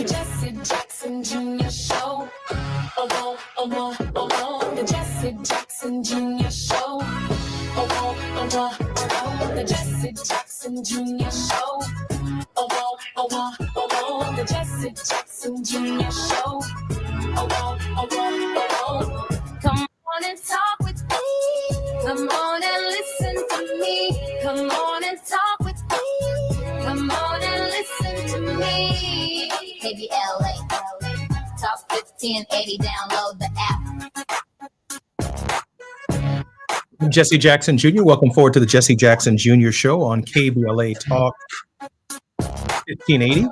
Jesse Jackson Jr. Show. Oh, oh, oh, oh, the Jesse Jackson Jr. Show. Oh, oh, oh, oh, the Jesse Jackson Jr. Show. Oh, oh, oh, the Jesse Jackson Jr. Show. Oh, oh, come on and talk with me. Come on and listen to me. Come on and talk with me. Come on and listen to me. KBLA, Talk 1580, download the app. I'm Jesse Jackson Jr. Welcome forward to the Jesse Jackson Jr. Show on KBLA Talk 1580.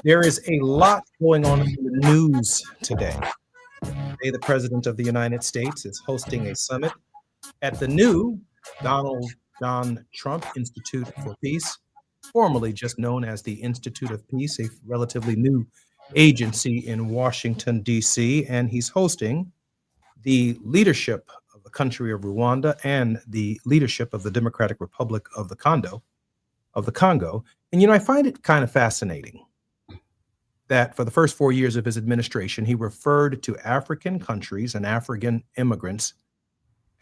There is a lot going on in the news today. Today, the President of the United States is hosting a summit at the new Donald John Trump Institute for Peace, formerly just known as the Institute of Peace, a relatively new agency in Washington, D.C., and he's hosting the leadership of the country of Rwanda and the leadership of the Democratic Republic of the Congo. And, you know, I find it kind of fascinating that for the first 4 years of his administration, he referred to African countries and African immigrants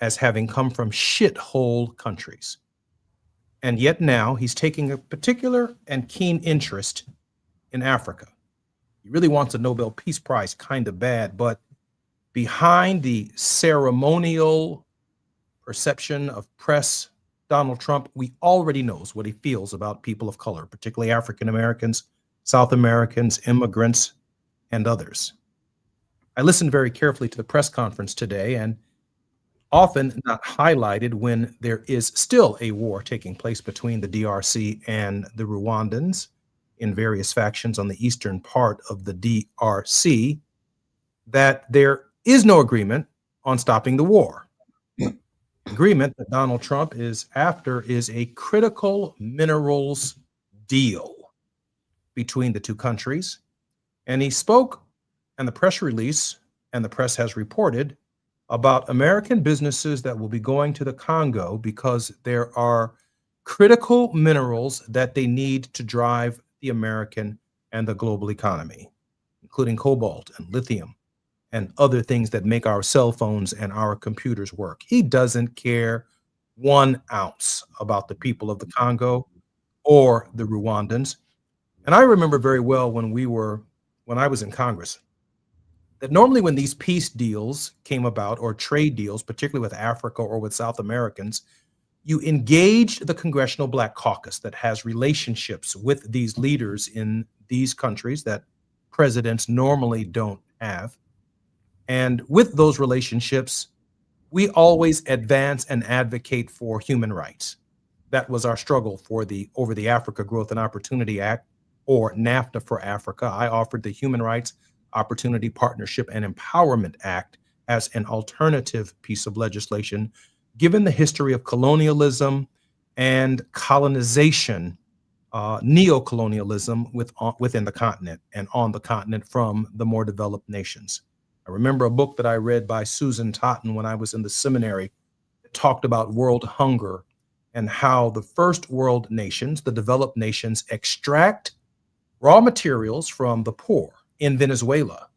as having come from shithole countries. And yet now he's taking a particular and keen interest in Africa. He really wants a Nobel Peace Prize kind of bad, but behind the ceremonial perception of press, Donald Trump, we already knows what he feels about people of color, particularly African Americans, South Americans, immigrants, and others. I listened very carefully to the press conference today, and often not highlighted when there is still a war taking place between the DRC and the Rwandans in various factions on the eastern part of the DRC, that there is no agreement on stopping the war. The agreement that Donald Trump is after is a critical minerals deal between the two countries. And he spoke, and the press release, and the press has reported, about American businesses that will be going to the Congo because there are critical minerals that they need to drive the American and the global economy. including cobalt and lithium and other things that make our cell phones and our computers work. He doesn't care 1 ounce about the people of the Congo or the Rwandans. And I remember very well when I was in Congress, that normally when these peace deals came about, or trade deals, particularly with Africa or with South Americans, you engaged the Congressional Black Caucus that has relationships with these leaders in these countries that presidents normally don't have. And with those relationships, we always advance and advocate for human rights. That was our struggle over the Africa Growth and Opportunity Act, or NAFTA for Africa. I offered the Human Rights Opportunity Partnership and Empowerment Act as an alternative piece of legislation, given the history of colonialism and colonization, neocolonialism within the continent and on the continent from the more developed nations. I remember a book that I read by Susan Totten when I was in the seminary that talked about world hunger and how the first world nations, the developed nations, extract raw materials from the poor. In Venezuela,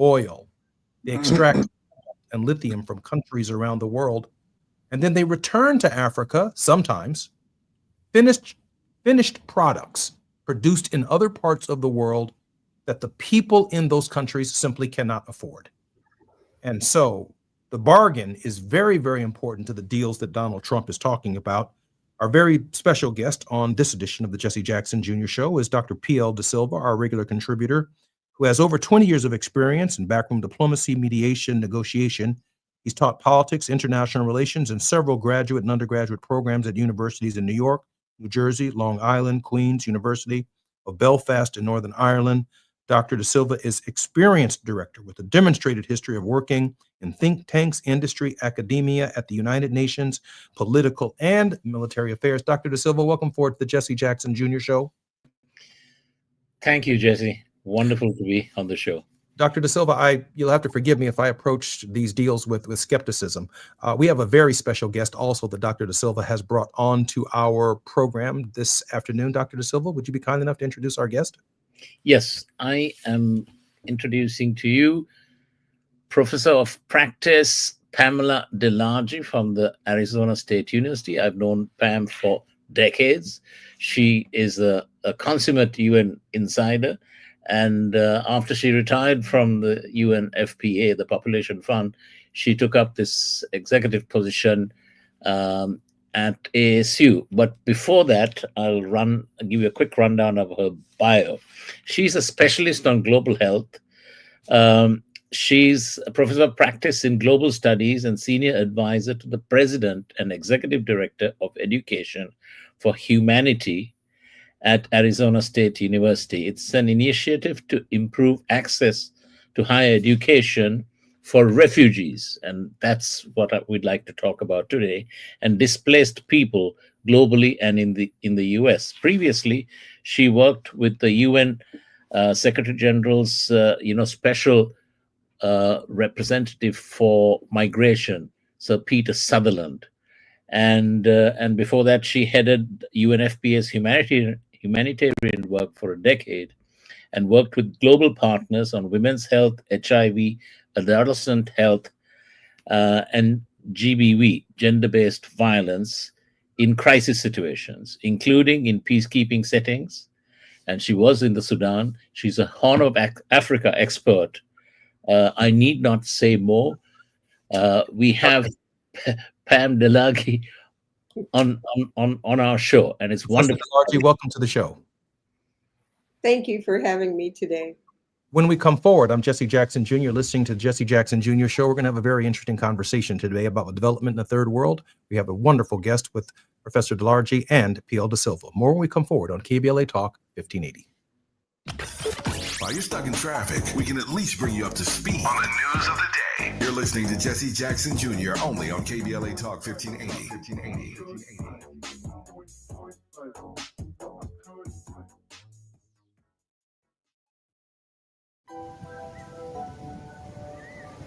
oil, they extract and lithium from countries around the world, and then they return to Africa, sometimes, finished products produced in other parts of the world that the people in those countries simply cannot afford. And so the bargain is very, very important to the deals that Donald Trump is talking about. Our very special guest on this edition of the Jesse Jackson Jr. Show is Dr. P.L. De Silva, our regular contributor, who has over 20 years of experience in backroom diplomacy, mediation, negotiation. He's taught politics, international relations, and several graduate and undergraduate programs at universities in New York, New Jersey, Long Island, Queen's University of Belfast, and Northern Ireland. Dr. De Silva is experienced director with a demonstrated history of working in think tanks, industry, academia, at the United Nations, political and military affairs. Dr. De Silva, welcome forward to the Jesse Jackson Jr. Show. Thank you, Jesse. Wonderful to be on the show. Dr. De Silva, you'll have to forgive me if I approach these deals with skepticism. We have a very special guest also that Dr. De Silva has brought on to our program this afternoon. Dr. De Silva, would you be kind enough to introduce our guest? Yes, I am introducing to you Professor of Practice Pamela DeLargy from the Arizona State University. I've known Pam for decades. She is a consummate UN insider. And after she retired from the UNFPA, the Population Fund, she took up this executive position at ASU. But before that, I'll give you a quick rundown of her bio. She's a specialist on global health. She's a professor of practice in global studies and senior advisor to the president and executive director of education for humanity at Arizona State University. It's an initiative to improve access to higher education for refugees, and that's what we'd like to talk about today, and displaced people globally and in the US. Previously, she worked with the UN Secretary General's special representative for migration, Sir Peter Sutherland, and before that, she headed UNFPA's humanitarian work for a decade and worked with global partners on women's health, HIV, adolescent health, and GBV, gender-based violence, in crisis situations, including in peacekeeping settings. And she was in the Sudan. She's a Horn of Africa expert. I need not say more. We have Pam DeLargy on our show, and it's wonderful. DeLargy, welcome to the show. Thank you for having me today. When we come forward, I'm Jesse Jackson Jr., listening to the Jesse Jackson Jr. Show. We're going to have a very interesting conversation today about development in the third world. We have a wonderful guest with Professor DeLargy and P.L. De Silva. More when we come forward on KBLA Talk 1580. While you're stuck in traffic, we can at least bring you up to speed on the news of the day. You're listening to Jesse Jackson Jr. only on KBLA Talk 1580.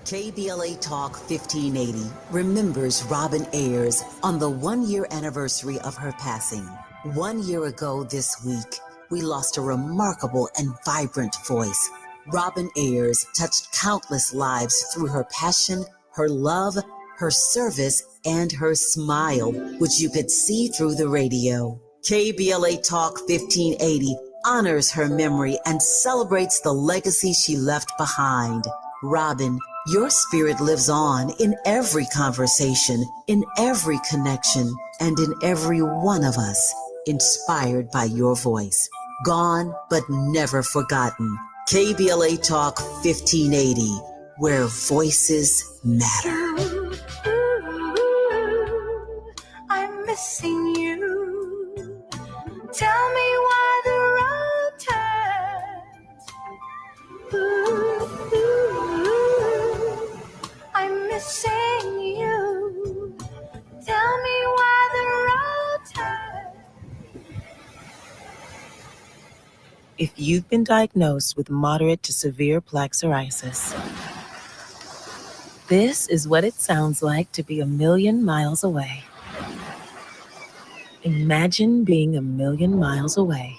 KBLA Talk 1580 remembers Robin Ayers on the 1-year anniversary of her passing. 1 year ago this week, we lost a remarkable and vibrant voice. Robin Ayers touched countless lives through her passion, her love, her service, and her smile, which you could see through the radio. KBLA Talk 1580 honors her memory and celebrates the legacy she left behind. Robin, your spirit lives on in every conversation, in every connection, and in every one of us, inspired by your voice. Gone, but never forgotten. KBLA Talk 1580, where voices matter. I'm missing you. Tell me why the road turns. I'm missing you. Tell me why the road turns. If you've been diagnosed with moderate to severe plaque psoriasis, this is what it sounds like to be 1,000,000 miles away. Imagine being 1,000,000 miles away.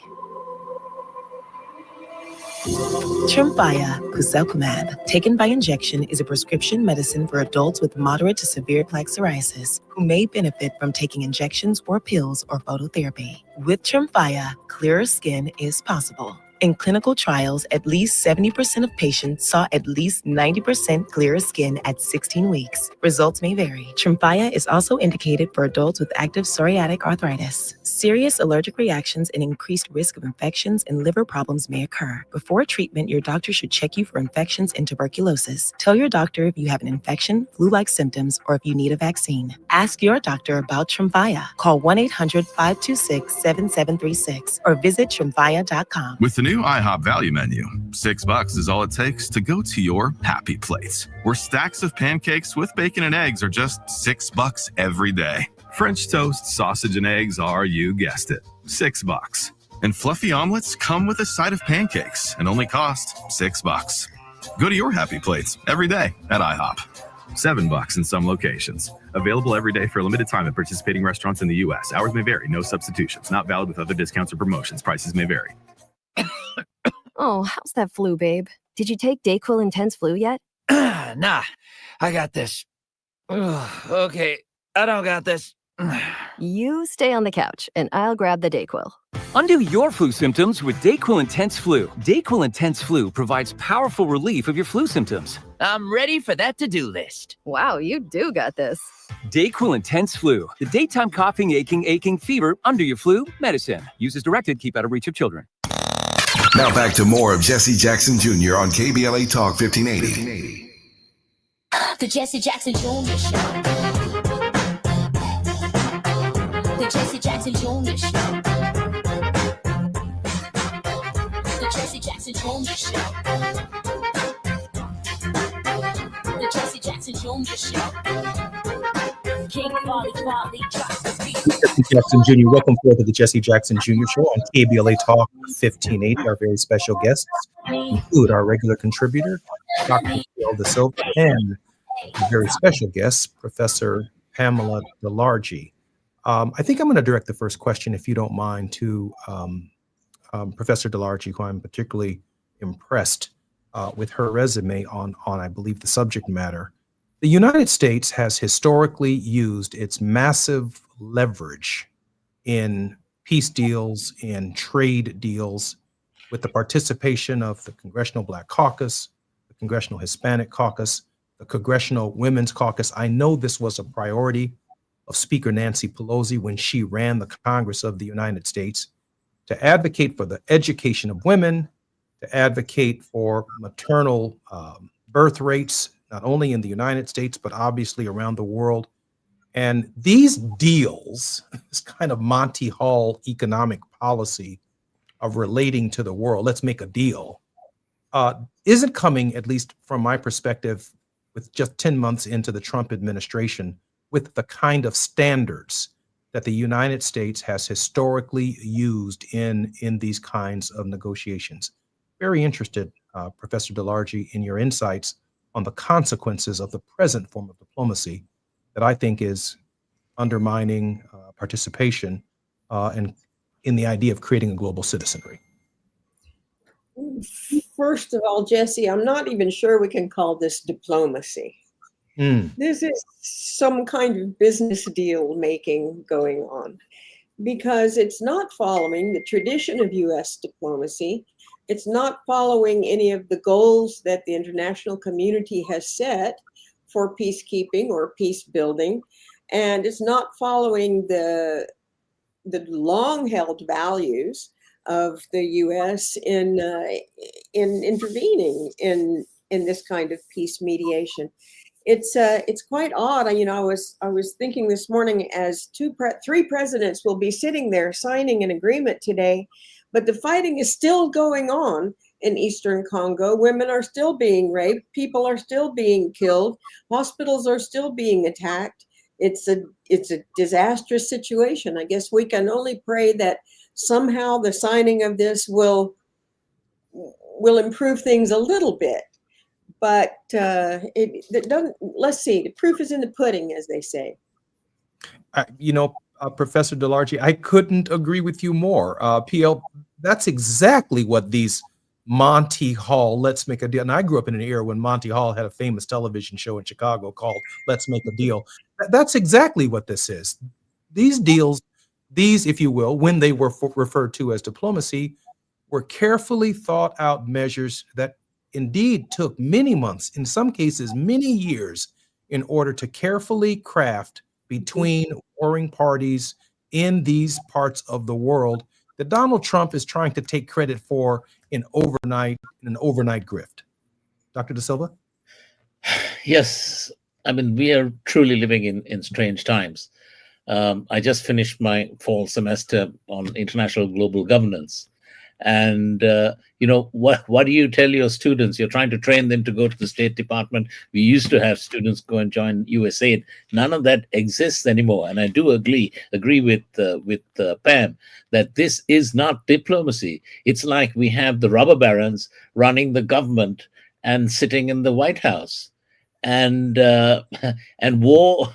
Tremfya guselkumab, taken by injection, is a prescription medicine for adults with moderate to severe plaque psoriasis who may benefit from taking injections or pills or phototherapy. With Tremfya, clearer skin is possible. In clinical trials, at least 70% of patients saw at least 90% clearer skin at 16 weeks. Results may vary. Tremfya is also indicated for adults with active psoriatic arthritis. Serious allergic reactions and increased risk of infections and liver problems may occur. Before treatment, your doctor should check you for infections and tuberculosis. Tell your doctor if you have an infection, flu-like symptoms, or if you need a vaccine. Ask your doctor about Tremfya. Call 1-800-526-7736 or visit tremfya.com. With the new IHOP value menu, $6 is all it takes to go to your happy place, where stacks of pancakes with bacon and eggs are just $6 every day. French toast, sausage, and eggs are, you guessed it, $6. And fluffy omelets come with a side of pancakes and only cost $6. Go to your happy plates every day at IHOP. $7 in some locations. Available every day for a limited time at participating restaurants in the U.S. Hours may vary. No substitutions. Not valid with other discounts or promotions. Prices may vary. Oh, how's that flu, babe? Did you take DayQuil Intense Flu yet? Nah, I got this. Ugh, okay, I don't got this. You stay on the couch, and I'll grab the DayQuil. Undo your flu symptoms with DayQuil Intense Flu. DayQuil Intense Flu provides powerful relief of your flu symptoms. I'm ready for that to-do list. Wow, you do got this. DayQuil Intense Flu, the daytime coughing, aching, fever, under your flu medicine. Use as directed, keep out of reach of children. Now back to more of Jesse Jackson Jr. on KBLA Talk 1580. The Jesse Jackson Jr. Show. The Jesse Jackson Jr. Show. The Jesse Jackson Jr. Show. The Jesse Jackson Jr. Show. King Volley drops the beat. Jesse Jackson Jr. Welcome forward to the Jesse Jackson Jr. Show on KBLA Talk 1580. Our very special guests include our regular contributor, Dr. Miguel Da Silva, and a very special guest, Professor Pamela DeLargy. I think I'm going to direct the first question, if you don't mind, to Professor DeLargy, who I'm particularly impressed with her resume on, I believe, the subject matter. The United States has historically used its massive leverage in peace deals, in trade deals, with the participation of the Congressional Black Caucus, the Congressional Hispanic Caucus, the Congressional Women's Caucus. I know this was a priority of Speaker Nancy Pelosi when she ran the Congress of the United States, to advocate for the education of women, to advocate for maternal birth rates, not only in the United States, but obviously around the world. And these deals, this kind of Monty Hall economic policy of relating to the world, let's make a deal, isn't coming, at least from my perspective, with just 10 months into the Trump administration, with the kind of standards that the United States has historically used in these kinds of negotiations. Very interested, Professor DeLargy, in your insights on the consequences of the present form of diplomacy that I think is undermining participation and in the idea of creating a global citizenry. first of all, Jesse, I'm not even sure we can call this diplomacy. This is some kind of business deal making going on, because it's not following the tradition of U.S. diplomacy. It's not following any of the goals that the international community has set for peacekeeping or peace building. And it's not following the long-held values of the U.S. in intervening in this kind of peace mediation. It's quite odd. You know, I was thinking this morning, as three presidents will be sitting there signing an agreement today, but the fighting is still going on in Eastern Congo. Women are still being raped. People are still being killed. Hospitals are still being attacked. It's a disastrous situation. I guess we can only pray that somehow the signing of this will improve things a little bit. But it doesn't. Let's see. The proof is in the pudding, as they say. You know, Professor DeLarge, I couldn't agree with you more. PL, that's exactly what these Monty Hall, Let's Make a Deal. And I grew up in an era when Monty Hall had a famous television show in Chicago called Let's Make a Deal. That's exactly what this is. These deals, if you will, when they were referred to as diplomacy, were carefully thought out measures that indeed took many months, in some cases many years, in order to carefully craft between warring parties in these parts of the world that Donald Trump is trying to take credit for in an overnight grift. Dr. De Silva? Yes, I mean, we are truly living in strange times. I just finished my fall semester on international global governance. And, you know, what do you tell your students? You're trying to train them to go to the State Department. We used to have students go and join USAID. None of that exists anymore. And I do agree with Pam that this is not diplomacy. It's like we have the robber barons running the government and sitting in the White House, and war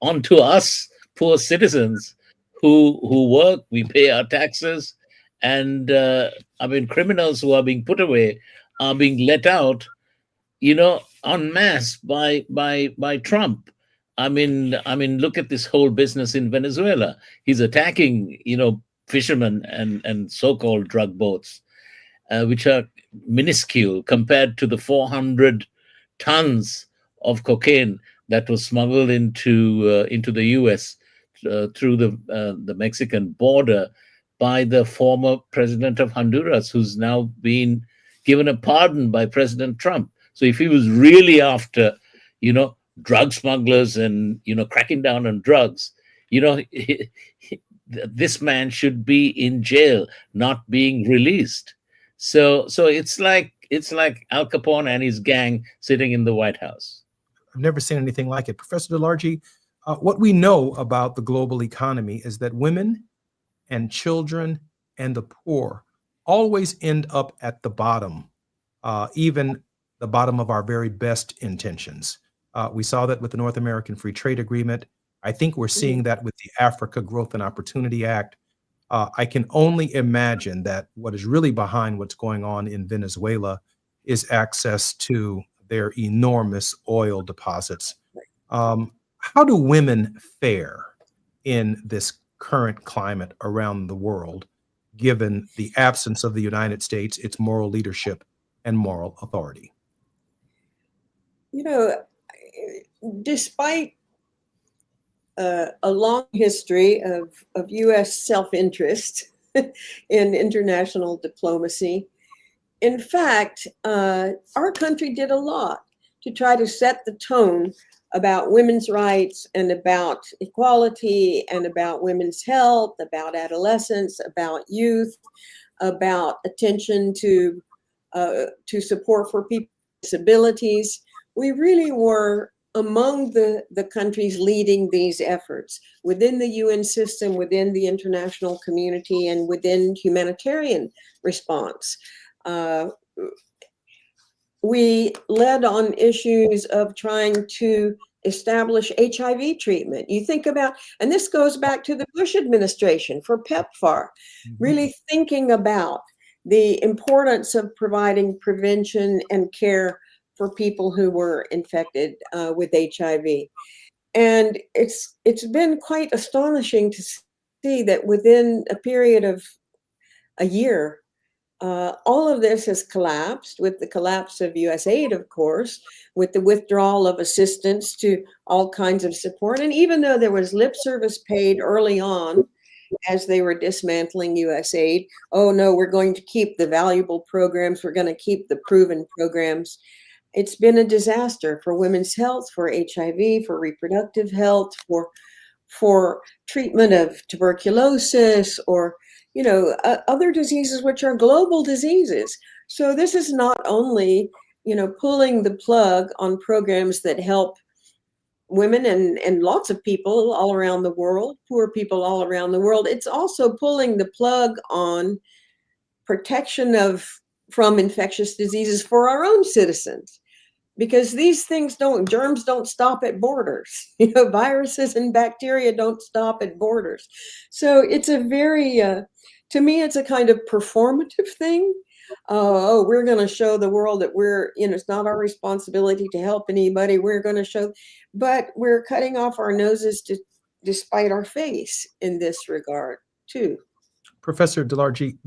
onto us poor citizens who work. We pay our taxes. And I mean, criminals who are being put away are being let out, you know, en masse by Trump. I mean, look at this whole business in Venezuela. He's attacking, you know, fishermen and so-called drug boats, which are minuscule compared to the 400 tons of cocaine that was smuggled into the U.S. Through the Mexican border by the former president of Honduras, who's now been given a pardon by President Trump. So if he was really after, you know, drug smugglers and, you know, cracking down on drugs, you know, this man should be in jail, not being released. So it's like Al Capone and his gang sitting in the White House. I've never seen anything like it. Professor DeLarge, what we know about the global economy is that women and children and the poor always end up at the bottom, even the bottom of our very best intentions. We saw that with the North American Free Trade Agreement. I think we're seeing that with the Africa Growth and Opportunity Act. I can only imagine that what is really behind what's going on in Venezuela is access to their enormous oil deposits. How do women fare in this current climate around the world, given the absence of the United States, its moral leadership and moral authority? You know, despite a long history of U.S. self-interest in international diplomacy, in fact, our country did a lot to try to set the tone about women's rights and about equality and about women's health, about adolescence, about youth, about attention to support for people with disabilities. We really were among the countries leading these efforts within the UN system, within the international community, and within humanitarian response. We led on issues of trying to establish HIV treatment. You think about, and this goes back to the Bush administration for PEPFAR, really thinking about the importance of providing prevention and care for people who were infected with HIV. And it's been quite astonishing to see that within a period of a year, all of this has collapsed with the collapse of USAID, of course, with the withdrawal of assistance to all kinds of support. And even though there was lip service paid early on as they were dismantling USAID, oh no, we're going to keep the valuable programs, we're going to keep the proven programs. It's been a disaster for women's health, for HIV, for reproductive health, for treatment of tuberculosis, or other diseases which are global diseases. So this is not only, pulling the plug on programs that help women and lots of people all around the world, poor people all around the world. It's also pulling the plug on protection from infectious diseases for our own citizens. Because these germs don't stop at borders. Viruses and bacteria don't stop at borders. So it's a very, to me, it's a kind of performative thing. We're going to show the world that it's not our responsibility to help anybody. We're going to show, but we're cutting off our noses despite our face in this regard too. Professor DeLarge,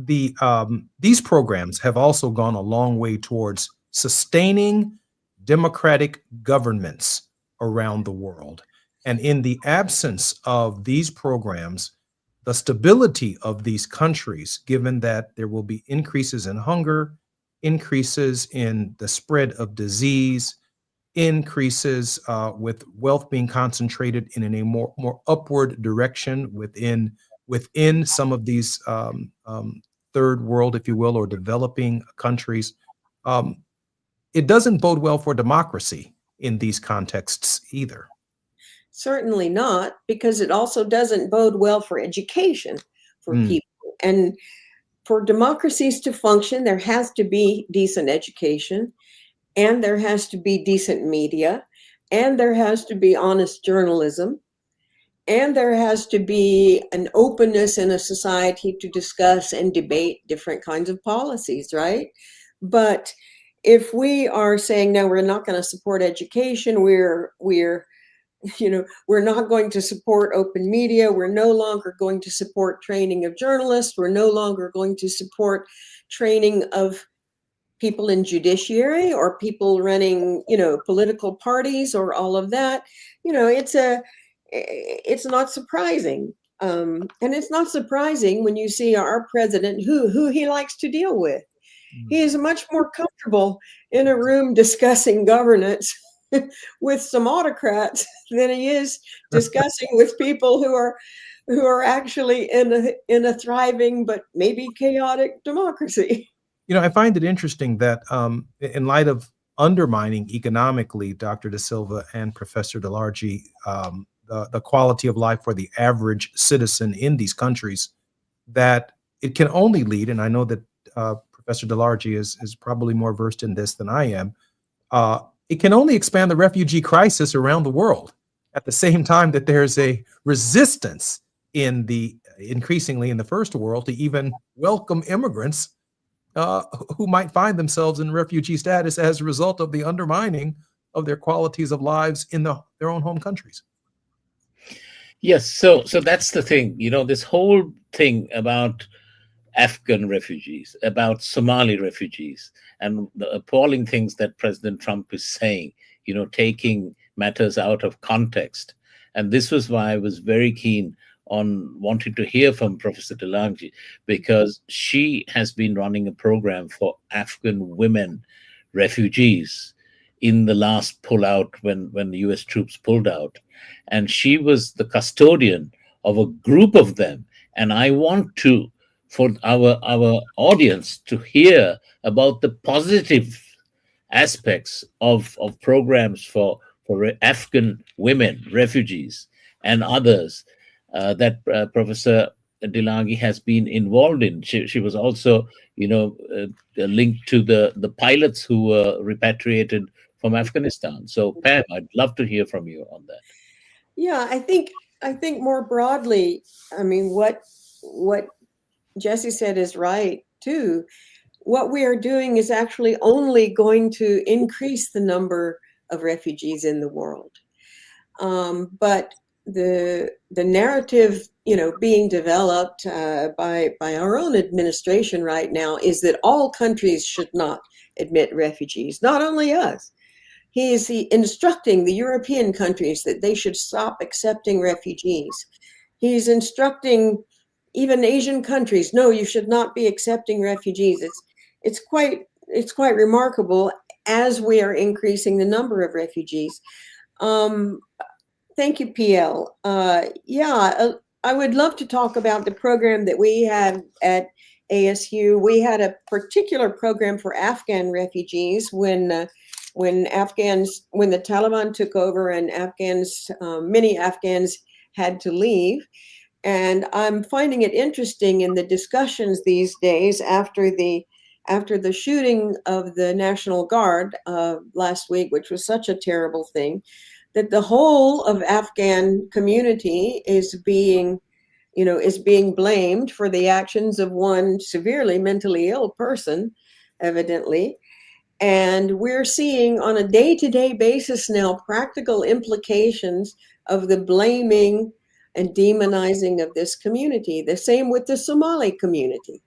these programs have also gone a long way towards sustaining democratic governments around the world. And in the absence of these programs, the stability of these countries, given that there will be increases in hunger, increases in the spread of disease, increases with wealth being concentrated in a more upward direction within some of these third world, if you will, or developing countries, it doesn't bode well for democracy in these contexts either. Certainly not, because it also doesn't bode well for education for people. And for democracies to function, there has to be decent education, and there has to be decent media, and there has to be honest journalism, and there has to be an openness in a society to discuss and debate different kinds of policies, right? But if we are saying, no, we're not going to support education, we're not going to support open media, we're no longer going to support training of journalists, we're no longer going to support training of people in judiciary or people running, political parties or all of that, it's not surprising. And it's not surprising when you see our president, who he likes to deal with. He is much more comfortable in a room discussing governance with some autocrats than he is discussing with people who are actually in a thriving but maybe chaotic democracy. I find it interesting that in light of undermining economically, Dr. De Silva and Professor DeLarge, the quality of life for the average citizen in these countries, that it can only lead, and I know that Professor DeLarge is probably more versed in this than I am, it can only expand the refugee crisis around the world at the same time that there's a resistance increasingly in the first world to even welcome immigrants who might find themselves in refugee status as a result of the undermining of their qualities of lives in their own home countries. Yes, so that's the thing. This whole thing about Afghan refugees, about Somali refugees, and the appalling things that President Trump is saying, taking matters out of context. And this was why I was very keen on wanting to hear from Professor DeLarge, because she has been running a program for Afghan women refugees in the last pullout when the US troops pulled out. And she was the custodian of a group of them. And I want for our audience to hear about the positive aspects of programs for Afghan women, refugees, and others that Professor DeLarge has been involved in. She was also, linked to the pilots who were repatriated from Afghanistan. So Pam, I'd love to hear from you on that. Yeah, I think more broadly, I mean, what Jesse said is right. too, what we are doing is actually only going to increase the number of refugees in the world. But the narrative, being developed by our own administration right now is that all countries should not admit refugees, not only us. He is instructing the European countries that they should stop accepting refugees. He's instructing even Asian countries, no, you should not be accepting refugees. It's quite remarkable as we are increasing the number of refugees. Thank you, PL. I would love to talk about the program that we had at ASU. We had a particular program for Afghan refugees when the Taliban took over and many Afghans had to leave. And I'm finding it interesting in the discussions these days after the shooting of the National Guard last week, which was such a terrible thing, that the whole of Afghan community is being blamed for the actions of one severely mentally ill person, evidently. And we're seeing on a day-to-day basis now practical implications of the blaming and demonizing of this community. The same with the Somali community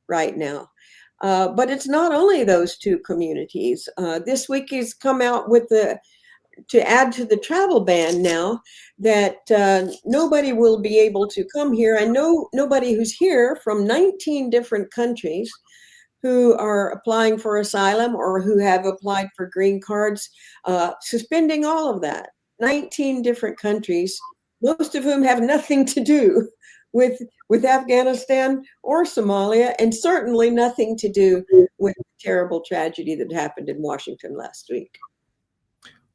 right now. But it's not only those two communities. This week he's come out with to add to the travel ban now that nobody will be able to come here. I know nobody who's here from 19 different countries who are applying for asylum or who have applied for green cards, suspending all of that. 19 different countries, most of whom have nothing to do with Afghanistan or Somalia, and certainly nothing to do with the terrible tragedy that happened in Washington last week.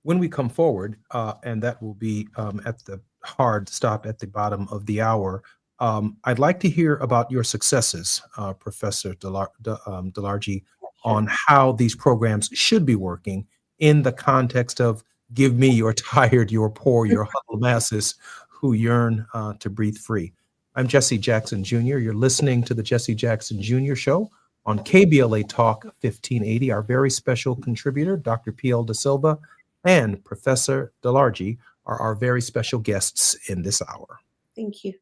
When we come forward, and that will be at the hard stop at the bottom of the hour, I'd like to hear about your successes, Professor DeLargy, on how these programs should be working in the context of give me your tired, your poor, your huddled masses who yearn to breathe free. I'm Jesse Jackson Jr. You're listening to the Jesse Jackson Jr. Show on KBLA Talk 1580. Our very special contributor, Dr. P.L. De Silva, and Professor DeLargy are our very special guests in this hour. Thank you.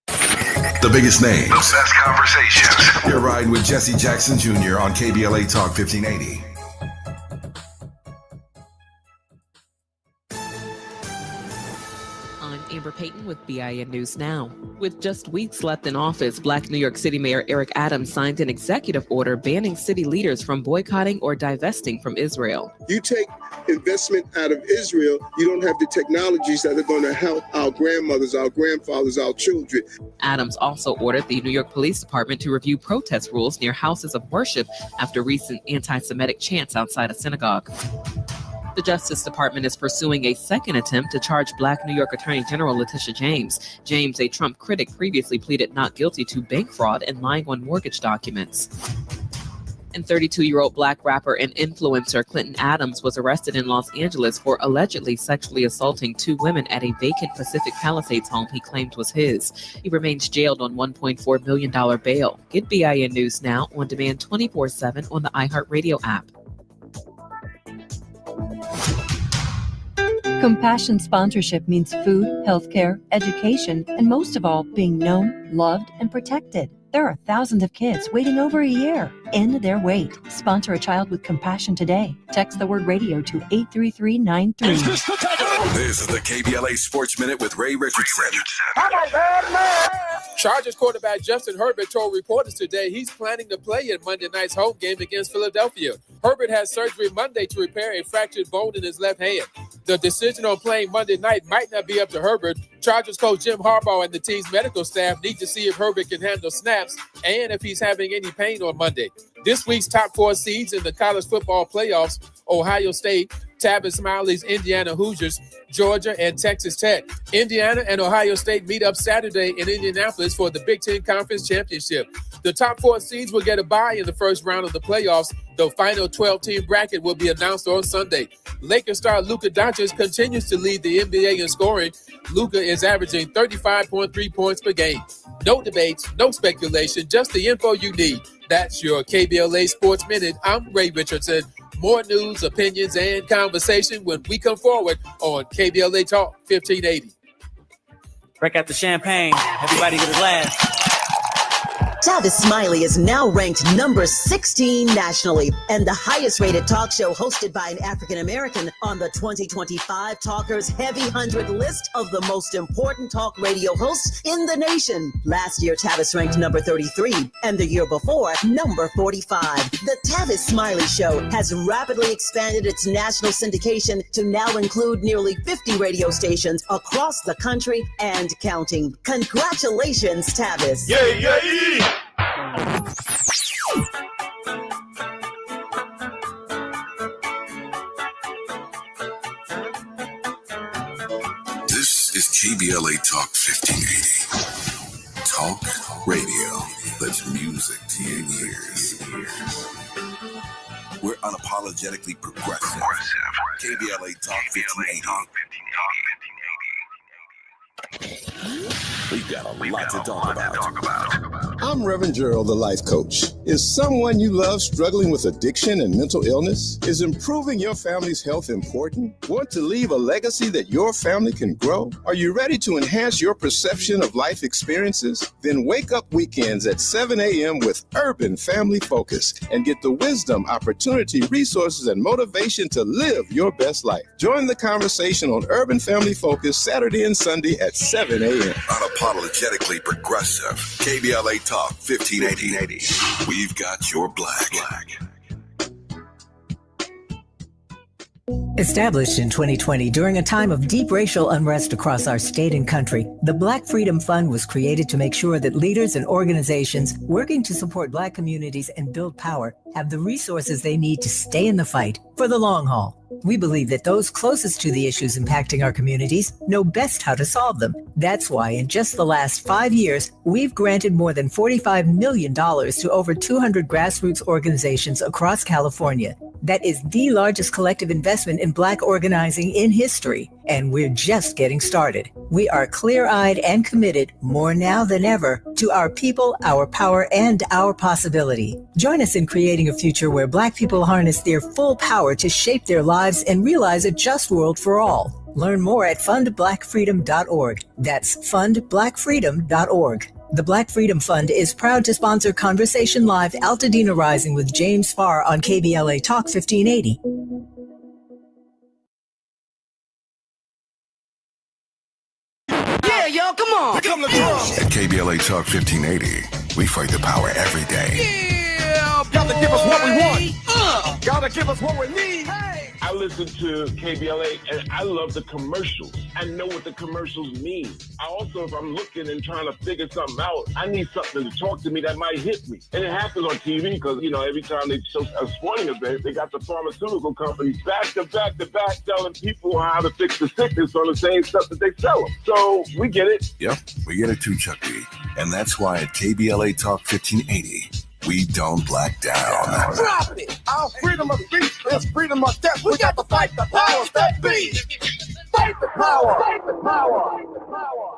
The biggest names, the best conversations. You're riding with Jesse Jackson Jr. on KBLA Talk 1580. Amber Payton with BIN News Now. With just weeks left in office, Black New York City Mayor Eric Adams signed an executive order banning city leaders from boycotting or divesting from Israel. You take investment out of Israel, you don't have the technologies that are going to help our grandmothers, our grandfathers, our children. Adams also ordered the New York Police Department to review protest rules near houses of worship after recent anti-Semitic chants outside a synagogue. The Justice Department is pursuing a second attempt to charge Black New York Attorney General Letitia James. James, a Trump critic, previously pleaded not guilty to bank fraud and lying on mortgage documents. And 32-year-old Black rapper and influencer Clinton Adams was arrested in Los Angeles for allegedly sexually assaulting two women at a vacant Pacific Palisades home he claimed was his. He remains jailed on $1.4 million bail. Get BIN News Now on demand 24/7 on the iHeartRadio app. Compassion sponsorship means food, healthcare, education, and most of all, being known, loved, and protected. There are thousands of kids waiting over a year. End their wait. Sponsor a child with compassion today. Text the word radio to 83393. This is the KBLA Sports Minute with Ray Richardson. Chargers quarterback Justin Herbert told reporters today he's planning to play in Monday night's home game against Philadelphia. Herbert had surgery Monday to repair a fractured bone in his left hand. The decision on playing Monday night might not be up to Herbert. Chargers coach Jim Harbaugh and the team's medical staff need to see if Herbert can handle snaps and if he's having any pain on Monday. This week's top four seeds in the college football playoffs: Ohio State, Tabitha Smiley's Indiana Hoosiers, Georgia, and Texas Tech. Indiana and Ohio State meet up Saturday in Indianapolis for the Big Ten Conference Championship. The top 4 seeds will get a bye in the first round of the playoffs. The final 12-team bracket will be announced on Sunday. Lakers star Luka Doncic continues to lead the NBA in scoring. Luka is averaging 35.3 points per game. No debates, no speculation, just the info you need. That's your KBLA Sports Minute. I'm Ray Richardson. More news, opinions, and conversation when we come forward on KBLA Talk 1580. Break out the champagne. Everybody get a glass. Tavis Smiley is now ranked number 16 nationally and the highest rated talk show hosted by an African American on the 2025 Talkers Heavy 100 list of the most important talk radio hosts in the nation. Last year, Tavis ranked number 33 and the year before, number 45. The Tavis Smiley Show has rapidly expanded its national syndication to now include nearly 50 radio stations across the country and counting. Congratulations, Tavis. Yeah, yeah, yeah. This is KBLA Talk 1580. Talk radio that's music to your ears. We're unapologetically progressive. KBLA Talk 1580. We've got a lot to talk about. I'm Reverend Gerald, the life coach. Is someone you love struggling with addiction and mental illness? Is improving your family's health important? Want to leave a legacy that your family can grow? Are you ready to enhance your perception of life experiences? Then wake up weekends at 7 a.m. with Urban Family Focus and get the wisdom, opportunity, resources, and motivation to live your best life. Join the conversation on Urban Family Focus Saturday and Sunday at 7 a.m. Unapologetically progressive. KBLA Talk 1580. We've got your black. Established in 2020 during a time of deep racial unrest across our state and country, the Black Freedom Fund was created to make sure that leaders and organizations working to support Black communities and build power have the resources they need to stay in the fight for the long haul. We believe that those closest to the issues impacting our communities know best how to solve them. That's why in just the last 5 years, we've granted more than $45 million to over 200 grassroots organizations across California. That is the largest collective investment in Black organizing in history, and we're just getting started. We are clear-eyed and committed, more now than ever, to our people, our power, and our possibility. Join us in creating a future where Black people harness their full power to shape their lives and realize a just world for all. Learn more at fundblackfreedom.org. That's fundblackfreedom.org. The Black Freedom Fund is proud to sponsor Conversation Live Altadena Rising with James Farr on KBLA Talk 1580. Yeah, y'all, come on. Come to At KBLA Talk 1580, we fight the power every day. Yeah, gotta give us what we want. Gotta give us what we need. Hey. I listen to KBLA and I love the commercials. I know what the commercials mean. I also, if I'm looking and trying to figure something out, I need something to talk to me that might hit me. And it happens on TV because, you know, every time they show a sporting event, they got the pharmaceutical companies back to back telling people how to fix the sickness on the same stuff that they sell them. So we get it. Yep, we get it too, Chuck D. And that's why at KBLA Talk 1580, we don't black down. Drop it. Our freedom of speech is freedom of death. We got to fight the powers that be. Fight the power. Fight the power. Fight the power.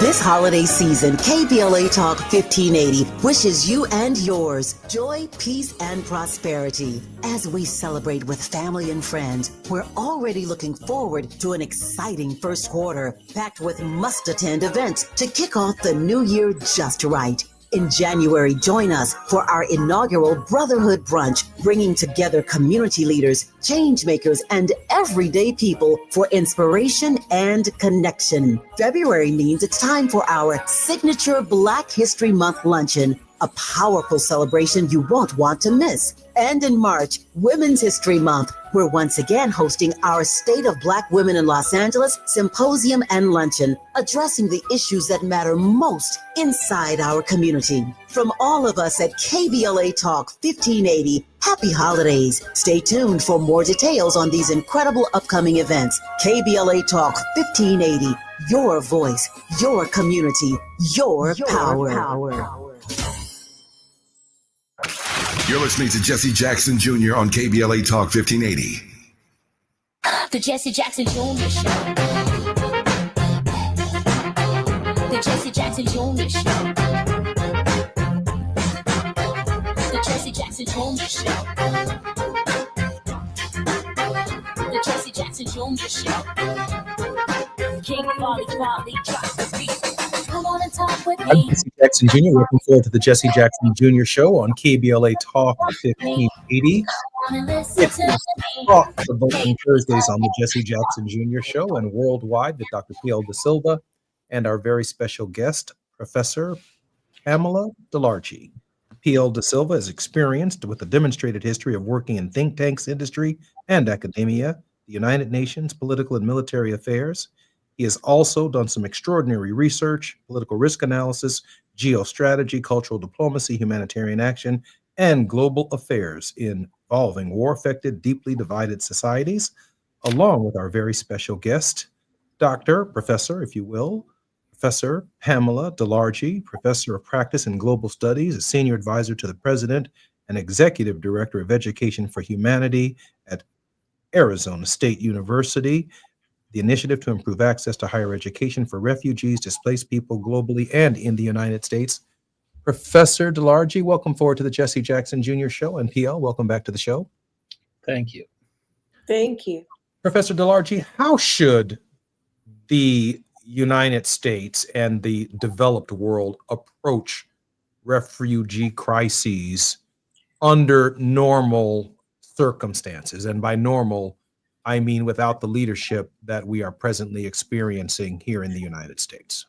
This holiday season, KBLA Talk 1580 wishes you and yours joy, peace, and prosperity. As we celebrate with family and friends, we're already looking forward to an exciting first quarter, packed with must-attend events to kick off the new year just right. In January, join us for our inaugural Brotherhood Brunch, bringing together community leaders, change makers, and everyday people for inspiration and connection. February means it's time for our signature Black History Month luncheon, a powerful celebration you won't want to miss. And in March, Women's History Month, we're once again hosting our State of Black Women in Los Angeles Symposium and Luncheon, addressing the issues that matter most inside our community. From all of us at KBLA Talk 1580, happy holidays. Stay tuned for more details on these incredible upcoming events. KBLA Talk 1580, your voice, your community, your power. You're listening to Jesse Jackson Jr. on KBLA Talk 1580. The Jesse Jackson Jr. Show. The Jesse Jackson Jr. Show. The Jesse Jackson Jr. Show. The Jesse Jackson Jr. Show. King Volley, drop the beat. Come on and talk with I'm me. Jesse Jackson Jr. Welcome forward to the Jesse Jackson Jr. Show on KBLA Talk 1580. It's Talk for both on Thursdays on the Jesse Jackson Jr. Show and worldwide with Dr. P.L. De Silva and our very special guest, Professor Pamela DeLargy. P.L. De Silva is experienced with a demonstrated history of working in think tanks, industry, and academia, the United Nations, political and military affairs. He has also done some extraordinary research, political risk analysis, geostrategy, cultural diplomacy, humanitarian action, and global affairs involving war-affected, deeply divided societies, along with our very special guest, Professor, if you will, Professor Pamela DeLargy, Professor of Practice and Global Studies, a Senior Advisor to the President and Executive Director of Education for Humanity at Arizona State University, the initiative to improve access to higher education for refugees, displaced people globally and in the United States. Professor DeLargy, welcome forward to the Jesse Jackson Jr. Show, and PL, welcome back to the show. Thank you. Thank you. Professor DeLargy, how should the United States and the developed world approach refugee crises under normal circumstances? And by normal, I mean without the leadership that we are presently experiencing here in the United States.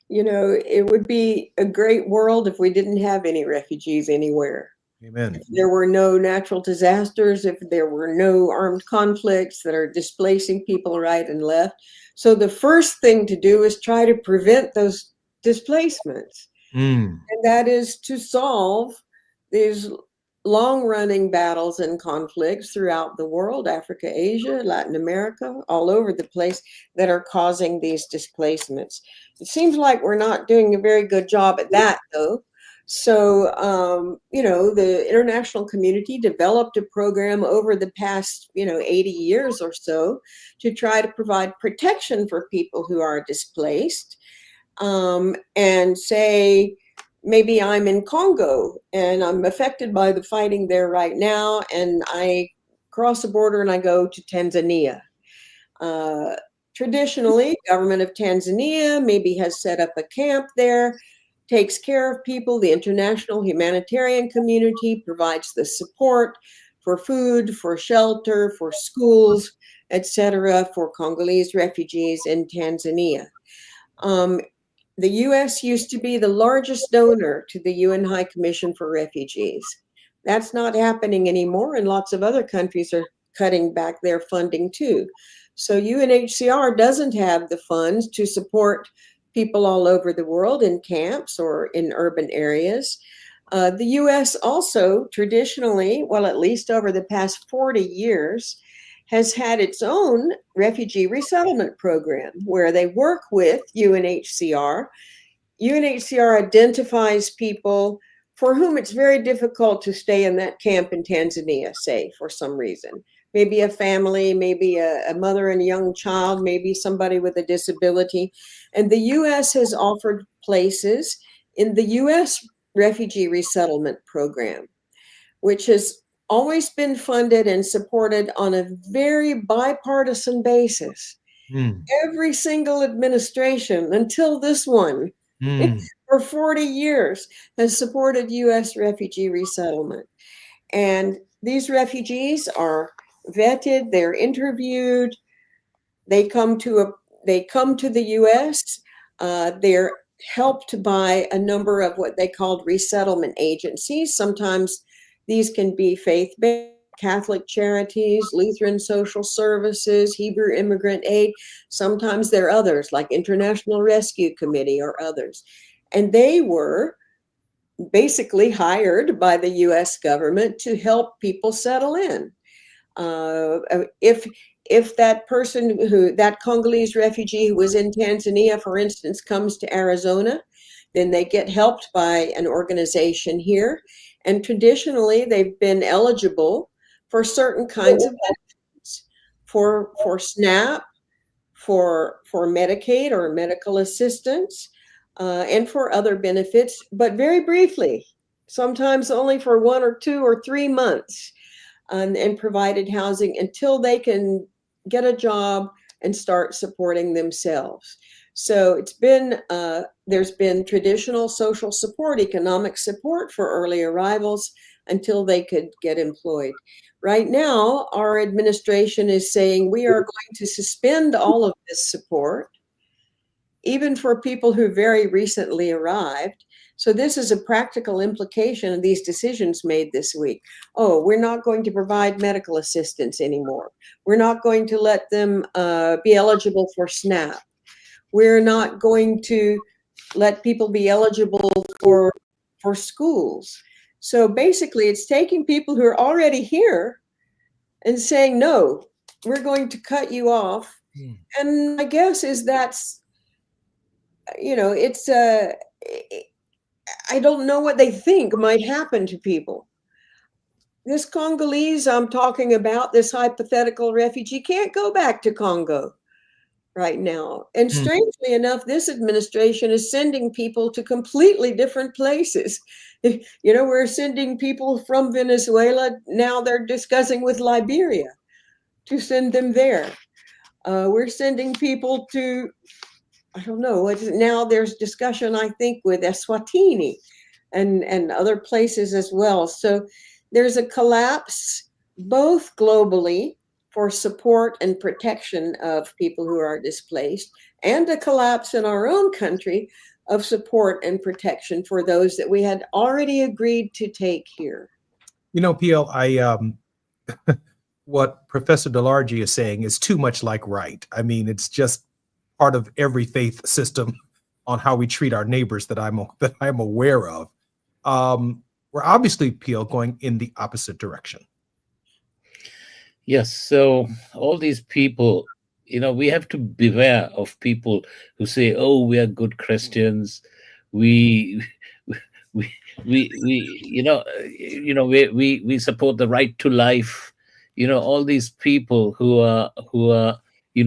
You know, it would be a great world if we didn't have any refugees anywhere. Amen. If there were no natural disasters, if there were no armed conflicts that are displacing people right and left. So the first thing to do is try to prevent those displacements. And that is to solve these long-running battles and conflicts throughout the world, Africa, Asia, Latin America, all over the place, that are causing these displacements. It seems like we're not doing a very good job at that, though. So, you know, the international community developed a program over the past, 80 years or so to try to provide protection for people who are displaced. And say, maybe I'm in Congo and I'm affected by the fighting there right now, and I cross the border and I go to Tanzania. Traditionally, government of Tanzania maybe has set up a camp there, takes care of people. The international humanitarian community provides the support for food, for shelter, for schools, etc., for Congolese refugees in Tanzania. The U.S. used to be the largest donor to the UN High Commission for Refugees. That's not happening anymore, and lots of other countries are cutting back their funding too. So UNHCR doesn't have the funds to support people all over the world in camps or in urban areas. The U.S. also traditionally, well, at least over the past 40 years, has had its own refugee resettlement program where they work with UNHCR. UNHCR identifies people for whom it's very difficult to stay in that camp in Tanzania, say, for some reason. Maybe a family, maybe a mother and a young child, maybe somebody with a disability. And the U.S. has offered places in the U.S. refugee resettlement program, which has always been funded and supported on a very bipartisan basis. Every single administration until this one for 40 years has supported U.S. refugee resettlement. And these refugees are vetted, they're interviewed, they come to the U.S., they're helped by a number of what they called resettlement agencies. Sometimes These can be faith-based, Catholic charities, Lutheran social services, Hebrew Immigrant Aid. Sometimes there are others like International Rescue Committee or others. And they were basically hired by the US government to help people settle in. If that person that Congolese refugee who was in Tanzania, for instance, comes to Arizona, then they get helped by an organization here. And traditionally, they've been eligible for certain kinds of benefits, for SNAP, for Medicaid or medical assistance, and for other benefits, but very briefly, sometimes only for 1 or 2 or 3 months, and provided housing until they can get a job and start supporting themselves. So it's been, there's been traditional social support, economic support for early arrivals until they could get employed. Right now, our administration is saying we are going to suspend all of this support, even for people who very recently arrived. So this is a practical implication of these decisions made this week. Oh, we're not going to provide medical assistance anymore. We're not going to let them be eligible for SNAP. We're not going to let people be eligible for schools. So basically, it's taking people who are already here and saying, no, we're going to cut you off. And my guess is that's, it's I don't know what they think might happen to people. This Congolese I'm talking about, this hypothetical refugee, can't go back to Congo right now. And strangely enough, this administration is sending people to completely different places. We're sending people from Venezuela. Now they're discussing with Liberia to send them there. We're sending people to, I don't know, now there's discussion, I think, with Eswatini and other places as well. So there's a collapse both globally for support and protection of people who are displaced, and a collapse in our own country of support and protection for those that we had already agreed to take here. PL, what Professor DeLargy is saying is too much like right. I mean, it's just part of every faith system on how we treat our neighbors that I'm aware of. We're obviously, PL, going in the opposite direction. Yes, so all these people, we have to beware of people who say, "Oh, we are good Christians. We support the right to life." All these people who are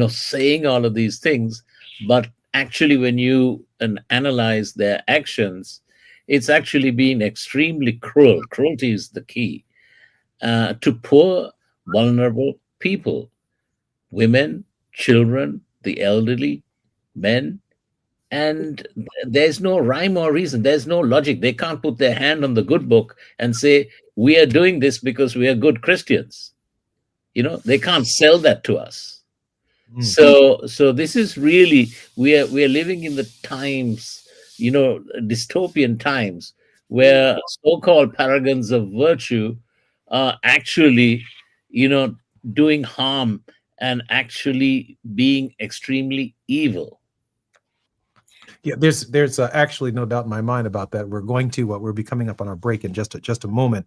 saying all of these things, but actually, when you analyze their actions, it's actually been extremely cruel. Cruelty is the key to poor, vulnerable people, women, children, the elderly, men, and there's no rhyme or reason. There's no logic. They can't put their hand on the good book and say, we are doing this because we are good Christians. They can't sell that to us. So this is really, we are living in the times, dystopian times, where so-called paragons of virtue are actually, doing harm and actually being extremely evil. Yeah, there's actually no doubt in my mind about that. We'll be coming up on our break in just a moment.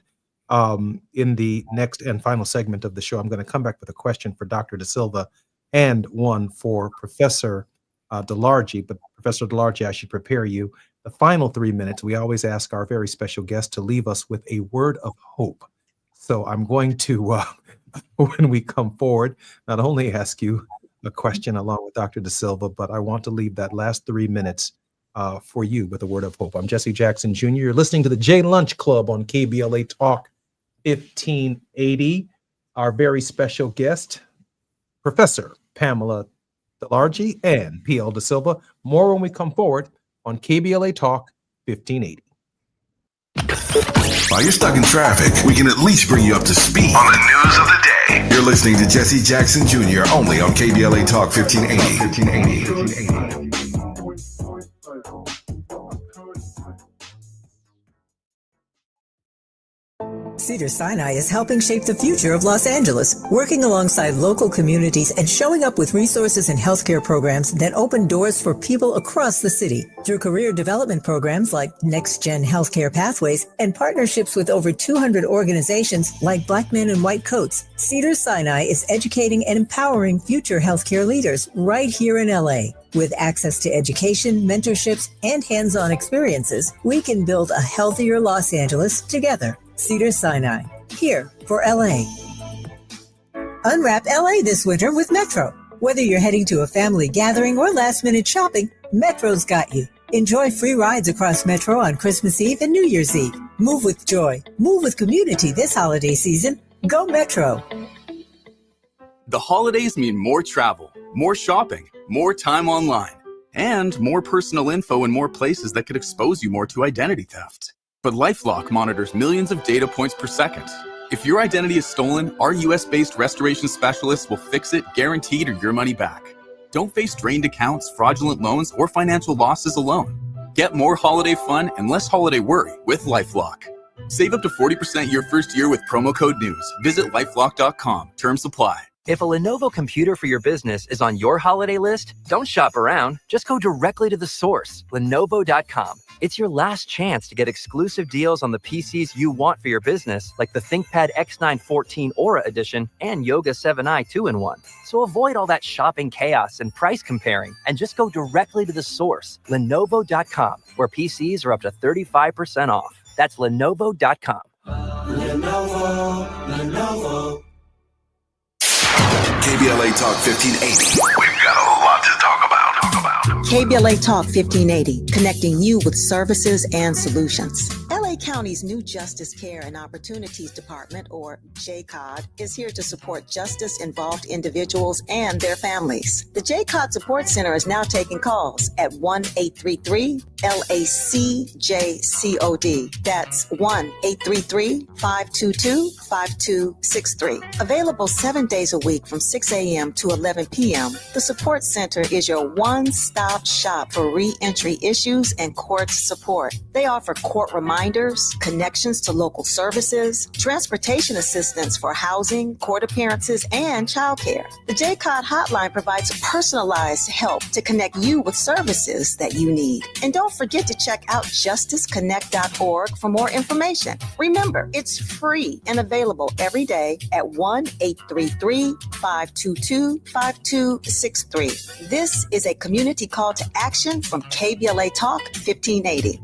In the next and final segment of the show, I'm going to come back with a question for Dr. De Silva and one for Professor DeLargy. But Professor DeLargy, I should prepare you. The final 3 minutes, we always ask our very special guest to leave us with a word of hope. So I'm going to, when we come forward, not only ask you a question along with Dr. De Silva, but I want to leave that last 3 minutes for you with a word of hope. I'm Jesse Jackson Jr. You're listening to the J Lunch Club on KBLA Talk 1580. Our very special guest, Professor Pamela DeLargy and PL De Silva. More when we come forward on KBLA Talk 1580. While you're stuck in traffic, we can at least bring you up to speed on the news of the day. You're listening to Jesse Jackson Jr. only on KBLA Talk 1580. Cedars-Sinai is helping shape the future of Los Angeles, working alongside local communities and showing up with resources and healthcare programs that open doors for people across the city. Through career development programs like Next Gen Healthcare Pathways and partnerships with over 200 organizations like Black Men in White Coats, Cedars-Sinai is educating and empowering future healthcare leaders right here in LA. With access to education, mentorships, and hands-on experiences, we can build a healthier Los Angeles together. Cedars-Sinai, here for LA. Unwrap LA this winter with Metro. Whether you're heading to a family gathering or last-minute shopping, Metro's got you. Enjoy free rides across Metro on Christmas Eve and New Year's Eve. Move with joy. Move with community this holiday season. Go Metro. The holidays mean more travel, more shopping, more time online, and more personal info in more places that could expose you more to identity theft. But LifeLock monitors millions of data points per second. If your identity is stolen, our US-based restoration specialists will fix it, guaranteed, or your money back. Don't face drained accounts, fraudulent loans, or financial losses alone. Get more holiday fun and less holiday worry with LifeLock. Save up to 40% your first year with promo code NEWS. Visit lifelock.com. Terms apply. If a Lenovo computer for your business is on your holiday list, don't shop around. Just go directly to the source, Lenovo.com. It's your last chance to get exclusive deals on the PCs you want for your business, like the ThinkPad X9 14 Aura Edition and Yoga 7i 2-in-1. So avoid all that shopping chaos and price comparing, and just go directly to the source, Lenovo.com, where PCs are up to 35% off. That's Lenovo.com. Lenovo. KBLA Talk 1580. We've got a lot to talk about. KBLA Talk 1580, connecting you with services and solutions. LA County's new Justice Care and Opportunities Department, or JCOD, is here to support justice-involved individuals and their families. The JCOD Support Center is now taking calls at 1-833-LAC-JCOD. That's 1-833-522-5263. Available 7 days a week from 6 a.m. to 11 p.m., the Support Center is your one-stop shop for re-entry issues and court support. They offer court reminders, connections to local services, transportation assistance for housing, court appearances, and childcare. The JCOD hotline provides personalized help to connect you with services that you need. And don't forget to check out justiceconnect.org for more information. Remember, it's free and available every day at 1-833-522-5263. This is a community call to action from KBLA Talk 1580.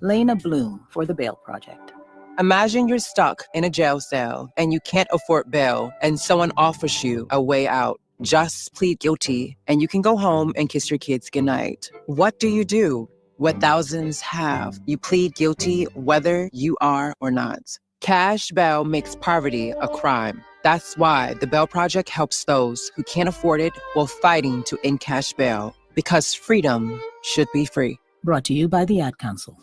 Lena Bloom for the Bail Project. Imagine you're stuck in a jail cell and you can't afford bail and someone offers you a way out. Just plead guilty and you can go home and kiss your kids goodnight. What do? What thousands have. You plead guilty whether you are or not. Cash bail makes poverty a crime. That's why the Bail Project helps those who can't afford it while fighting to end cash bail. Because freedom should be free. Brought to you by the Ad Council.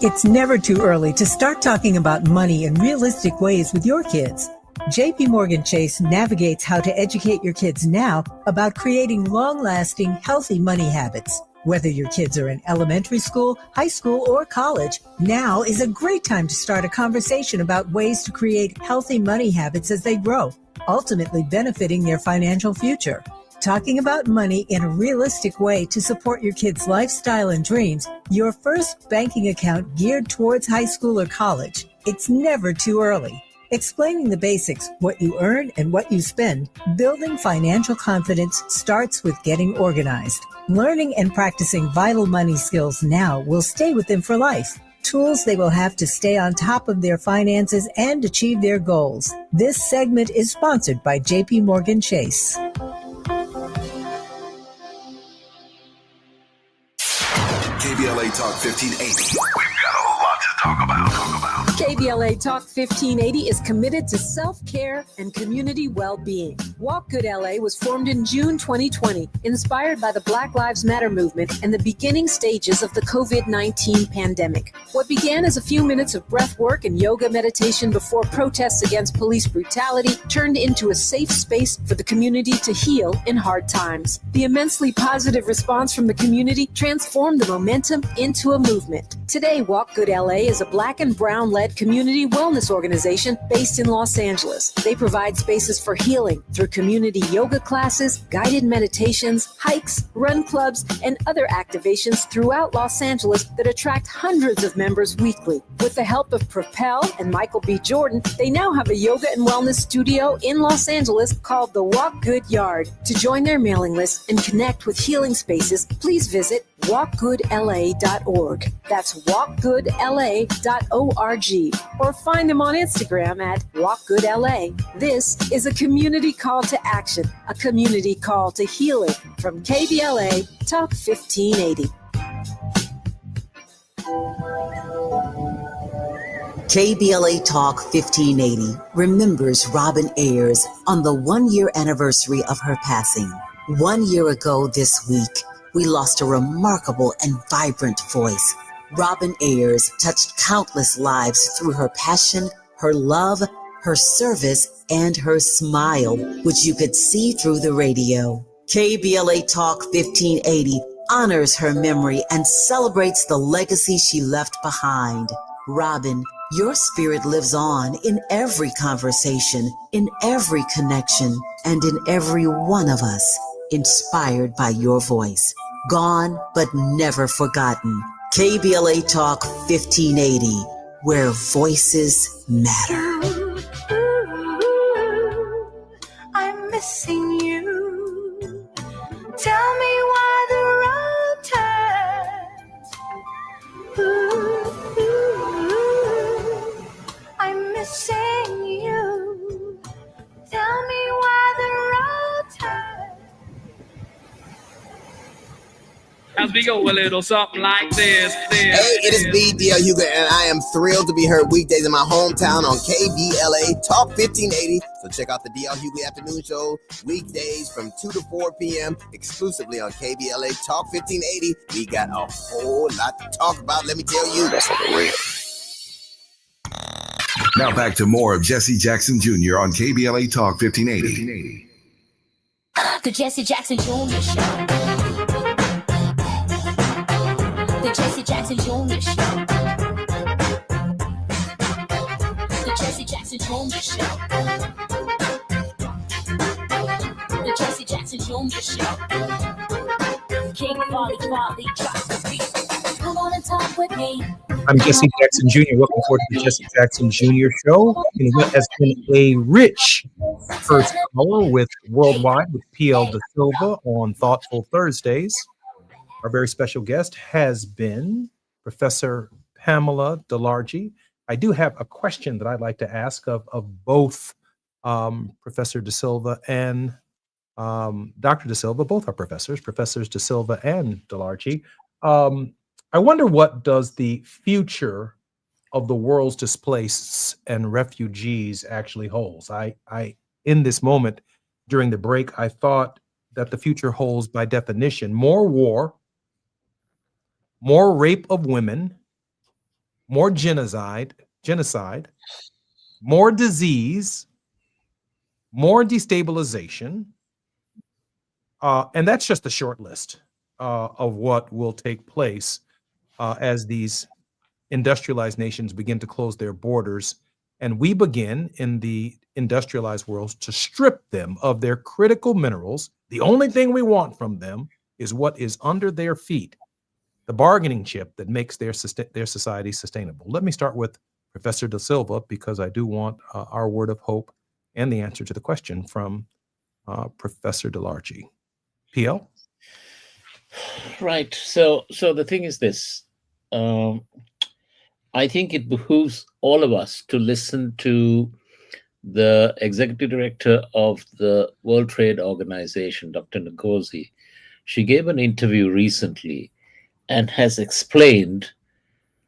It's never too early to start talking about money in realistic ways with your kids. JP Morgan Chase navigates how to educate your kids now about creating long-lasting, healthy money habits. Whether your kids are in elementary school, high school, or college, now is a great time to start a conversation about ways to create healthy money habits as they grow, ultimately benefiting their financial future. Talking about money in a realistic way to support your kids' lifestyle and dreams, your first banking account geared towards high school or college. It's never too early. Explaining the basics, what you earn and what you spend, building financial confidence starts with getting organized. Learning and practicing vital money skills now will stay with them for life. Tools they will have to stay on top of their finances and achieve their goals. This segment is sponsored by JP Morgan Chase. KBLA Talk 1580. We've got a lot to talk about. KBLA Talk 1580 is committed to self-care and community well-being. Walk Good LA was formed in June 2020, inspired by the Black Lives Matter movement and the beginning stages of the COVID-19 pandemic. What began as a few minutes of breath work and yoga meditation before protests against police brutality turned into a safe space for the community to heal in hard times. The immensely positive response from the community transformed the momentum into a movement. Today, Walk Good LA is a Black and Brown-led community wellness organization based in Los Angeles. They provide spaces for healing through community yoga classes, guided meditations, hikes, run clubs, and other activations throughout Los Angeles that attract hundreds of members weekly. With the help of Propel and Michael B. Jordan, they now have a yoga and wellness studio in Los Angeles called the Walk Good Yard. To join their mailing list and connect with healing spaces, please visit walkgoodla.org. That's walkgoodla.org. Or find them on Instagram at walkgoodla. This is a community call to action, a community call to healing from KBLA Talk 1580. KBLA Talk 1580 remembers Robin Ayers on the 1-year anniversary of her passing. 1 year ago this week, we lost a remarkable and vibrant voice. Robin Ayers touched countless lives through her passion, her love, her service, and her smile, which you could see through the radio. KBLA Talk 1580 honors her memory and celebrates the legacy she left behind. Robin, your spirit lives on in every conversation, in every connection, and in every one of us, inspired by your voice. Gone but never forgotten. KBLA Talk 1580, where voices matter. I'm missing you. Tell me why the road turns. I'm missing you. Tell me why the road turns. As we go a little something like this. Hey, it is me, D.L. Hugo, and I am thrilled to be heard weekdays in my hometown on KBLA Talk 1580. So check out the D.L. Hugo Afternoon Show weekdays from 2 to 4 p.m. exclusively on KBLA Talk 1580. We got a whole lot to talk about, let me tell you. That's for real. Now back to more of Jesse Jackson Jr. on KBLA Talk 1580. The Jesse Jackson Jr. Show. The Jesse Jackson Jr. Show. The Jesse Jackson Jr. Show. The Jesse Jackson Jr. Show. King Volley drops the beat. Come on and talk with me. I'm Jesse Jackson Jr. Welcome forward to the Jesse Jackson Jr. Show. And what has been a rich first hour with Worldwide with PL De Silva on Thoughtful Thursdays. Our very special guest has been Professor Pamela DeLargy. I do have a question that I'd like to ask of both Professor De Silva and Dr. De Silva. Both are professors, Professors De Silva and DeLargy. I wonder, what does the future of the world's displaced and refugees actually holds? I in this moment during the break, I thought that the future holds, by definition, more war, more rape of women, more genocide, more disease, more destabilization, and that's just a short list of what will take place as these industrialized nations begin to close their borders, and we begin in the industrialized world to strip them of their critical minerals. The only thing we want from them is what is under their feet, the bargaining chip that makes their society sustainable. Let me start with Professor De Silva, because I do want our word of hope and the answer to the question from Professor DeLargy. PL? Right. So the thing is this. I think it behooves all of us to listen to the executive director of the World Trade Organization, Dr. Ngozi. She gave an interview recently and has explained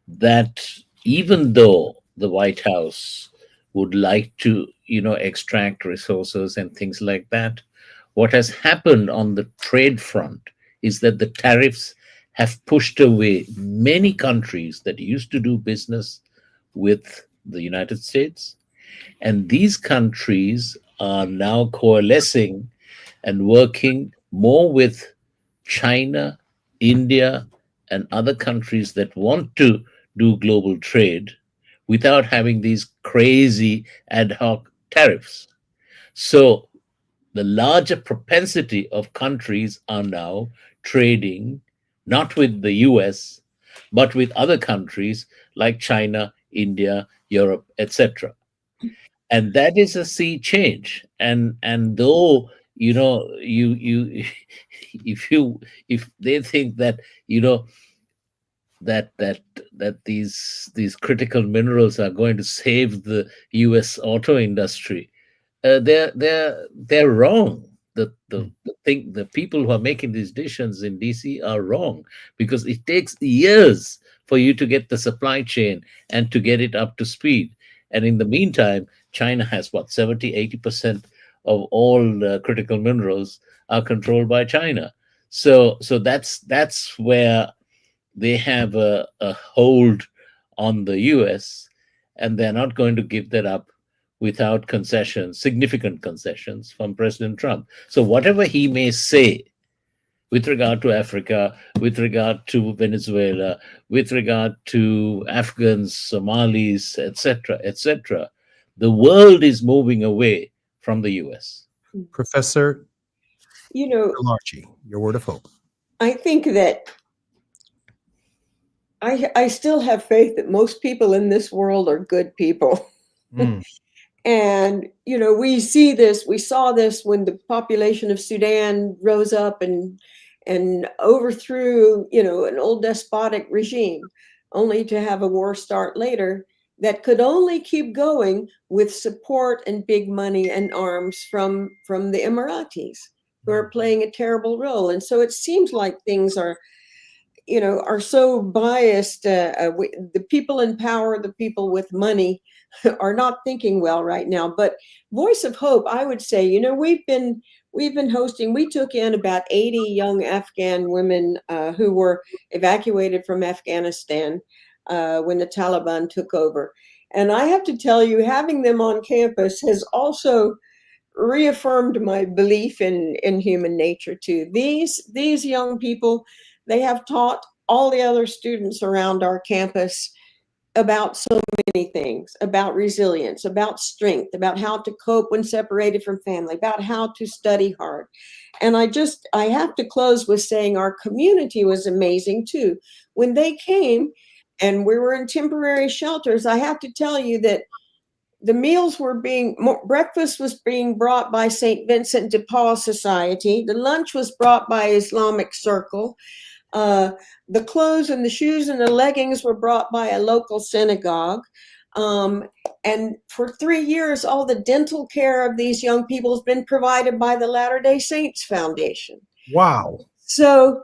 that even though the White House would like to extract resources and things like that. What has happened on the trade front is that the tariffs have pushed away many countries that used to do business with the United States. And these countries are now coalescing and working more with China, India, and other countries that want to do global trade without having these crazy ad hoc tariffs. So the larger propensity of countries are now trading not with the US, but with other countries like China, India, Europe, etc. And that is a sea change. And though if they think that that these critical minerals are going to save the US auto industry, they're wrong. The people who are making these decisions in DC are wrong, because it takes years for you to get the supply chain and to get it up to speed. And in the meantime, China has 70-80% of all critical minerals are controlled by China. So that's where they have a hold on the US, and they're not going to give that up without concessions, significant concessions from President Trump. So whatever he may say with regard to Africa, with regard to Venezuela, with regard to Afghans, Somalis, etc., the world is moving away from the US. Professor Delarchi, your word of hope. I think that I still have faith that most people in this world are good people. And, we see this, we saw this when the population of Sudan rose up and overthrew, an old despotic regime, only to have a war start later that could only keep going with support and big money and arms from the Emiratis, who are playing a terrible role. And so it seems like things are so biased. The people in power, the people with money, are not thinking well right now. But Voice of Hope, I would say, we've been hosting. We took in about 80 young Afghan women who were evacuated from Afghanistan when the Taliban took over. And I have to tell you, having them on campus has also reaffirmed my belief in human nature too. These young people, they have taught all the other students around our campus about so many things, about resilience, about strength, about how to cope when separated from family, about how to study hard. And I have to close with saying our community was amazing too. When they came and we were in temporary shelters, I have to tell you that the meals were breakfast was being brought by St. Vincent de Paul Society. The lunch was brought by Islamic Circle. The clothes and the shoes and the leggings were brought by a local synagogue. And for 3 years, all the dental care of these young people has been provided by the Latter-day Saints Foundation. Wow. So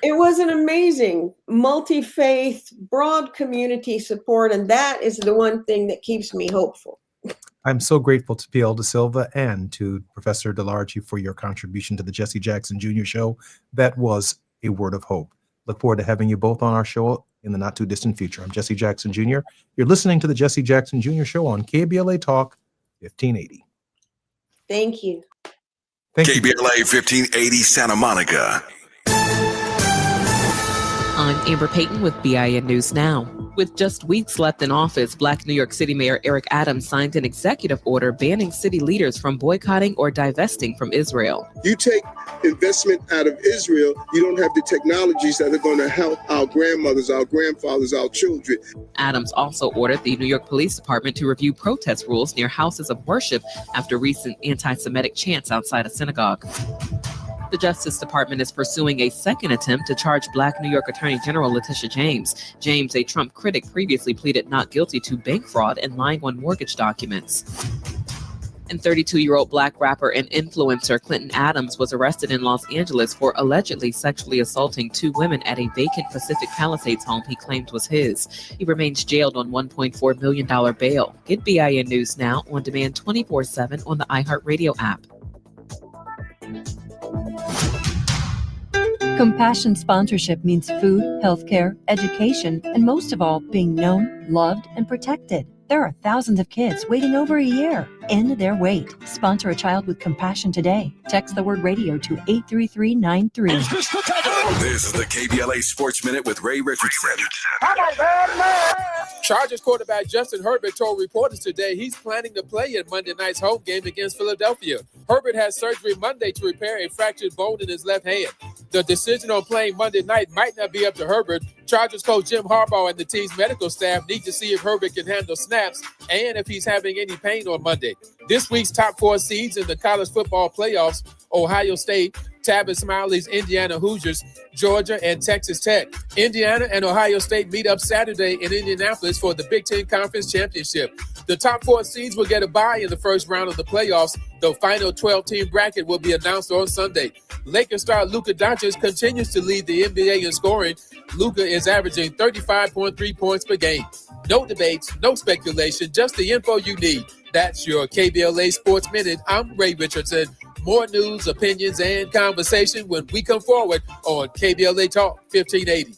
it was an amazing multi-faith, broad community support. And that is the one thing that keeps me hopeful. I'm so grateful to P.L. De Silva and to Professor Delarchi for your contribution to the Jesse Jackson Jr. Show. That was a word of hope. Look forward to having you both on our show in the not too distant future. I'm Jesse Jackson Jr. You're listening to the Jesse Jackson Jr. Show on KBLA Talk 1580. Thank you. KBLA 1580 Santa Monica. I'm Amber Payton with BIN News Now. With just weeks left in office, Black New York City Mayor Eric Adams signed an executive order banning city leaders from boycotting or divesting from Israel. You take investment out of Israel, you don't have the technologies that are going to help our grandmothers, our grandfathers, our children. Adams also ordered the New York Police Department to review protest rules near houses of worship after recent anti-Semitic chants outside a synagogue. The Justice Department is pursuing a second attempt to charge Black New York Attorney General Letitia James. James, a Trump critic, previously pleaded not guilty to bank fraud and lying on mortgage documents. And 32-year-old Black rapper and influencer Clinton Adams was arrested in Los Angeles for allegedly sexually assaulting 2 women at a vacant Pacific Palisades home he claimed was his. He remains jailed on $1.4 million bail. Get BIN News now on demand 24/7 on the iHeartRadio app. Compassion sponsorship means food, healthcare, education, and most of all, being known, loved, and protected. There are thousands of kids waiting over a year. End their wait. Sponsor a child with compassion today. Text the word radio to 83393. This is the KBLA Sports Minute with Ray Richardson. Chargers quarterback Justin Herbert told reporters today he's planning to play in Monday night's home game against Philadelphia. Herbert has surgery Monday to repair a fractured bone in his left hand. The decision on playing Monday night might not be up to Herbert. Chargers coach Jim Harbaugh and the team's medical staff need to see if Herbert can handle snaps and if he's having any pain on Monday. This week's top 4 seeds in the college football playoffs: Ohio State, Tabitha Smiley's Indiana Hoosiers, Georgia, and Texas Tech. Indiana and Ohio State meet up Saturday in Indianapolis for the Big Ten Conference Championship. The top 4 seeds will get a bye in the first round of the playoffs. The final 12-team bracket will be announced on Sunday. Lakers star Luka Doncic continues to lead the NBA in scoring. Luka is averaging 35.3 points per game. No debates, no speculation, just the info you need. That's your KBLA Sports Minute. I'm Ray Richardson. More news, opinions, and conversation when we come forward on KBLA Talk 1580.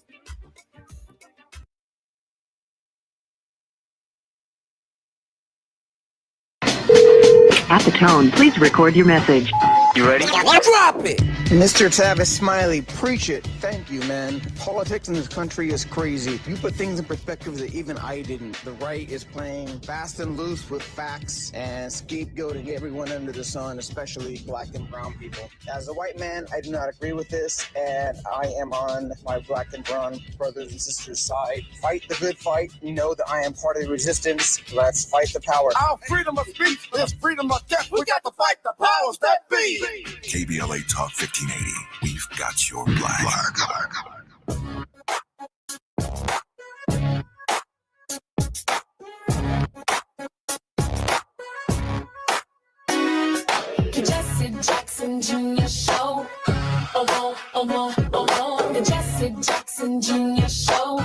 At the tone, please record your message. You ready? Drop it! Mr. Tavis Smiley, preach it. Thank you, man. Politics in this country is crazy. You put things in perspective that even I didn't. The right is playing fast and loose with facts and scapegoating everyone under the sun, especially black and brown people. As a white man, I do not agree with this, and I am on my black and brown brothers and sisters' side. Fight the good fight. You know that I am part of the resistance. Let's fight the power. Our freedom of speech is freedom of death. We got to fight the powers that be. KBLA Talk 1580. We've got your black. The Jesse Jackson Jr. Show. Oh, oh, oh, oh, the Jesse Jackson Jr. Show.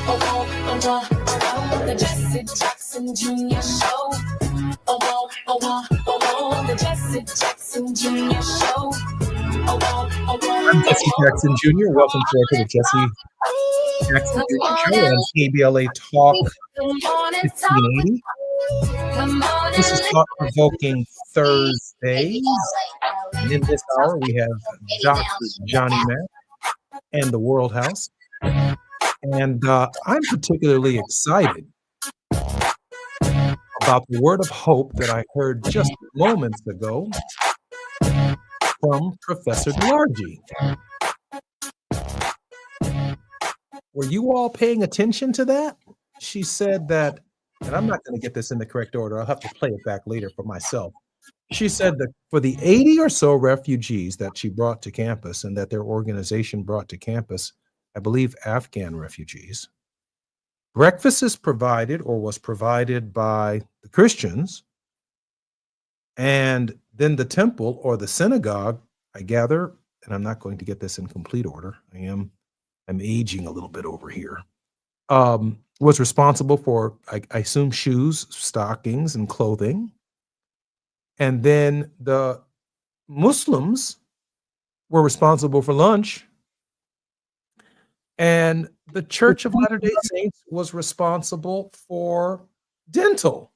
Oh, oh, oh, the Jesse Jackson Jr. Show. Oh, oh, oh, the Jesse Jackson Jr. Show. I'm Jesse Jackson Jr. Welcome to the Jesse Jackson Jr. Show on KBLA Talk 1580. This is Thought Provoking Thursdays. And in this hour, we have Dr. Johnny Mack and the World House. And I'm particularly excited about the word of hope that I heard just moments ago from Professor DeLargy. Were you all paying attention to that? She said that, and I'm not going to get this in the correct order. I'll have to play it back later for myself. She said that for the 80 or so refugees that she brought to campus and that their organization brought to campus, I believe Afghan refugees, breakfast is provided or was provided by the Christians, and then the temple or the synagogue, I gather, and I'm not going to get this in complete order. I'm aging a little bit over here. Was responsible for, I assume, shoes, stockings, and clothing. And then the Muslims were responsible for lunch. And the Church of Latter-day Saints was responsible for dental.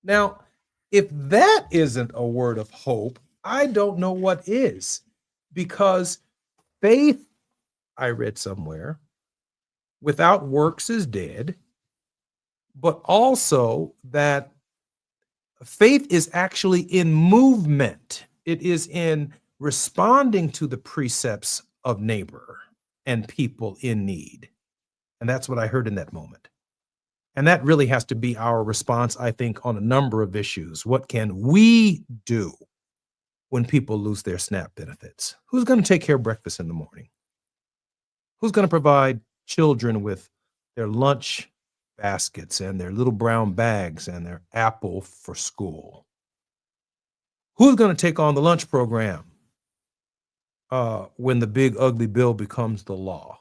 Now, if that isn't a word of hope, I don't know what is. Because faith, I read somewhere, without works is dead, but also that faith is actually in movement. It is in responding to the precepts of neighbor and people in need. And that's what I heard in that moment. And that really has to be our response, I think, on a number of issues. What can we do when people lose their SNAP benefits? Who's going to take care of breakfast in the morning? Who's going to provide children with their lunch baskets and their little brown bags and their apple for school? Who's going to take on the lunch program when the big ugly bill becomes the law?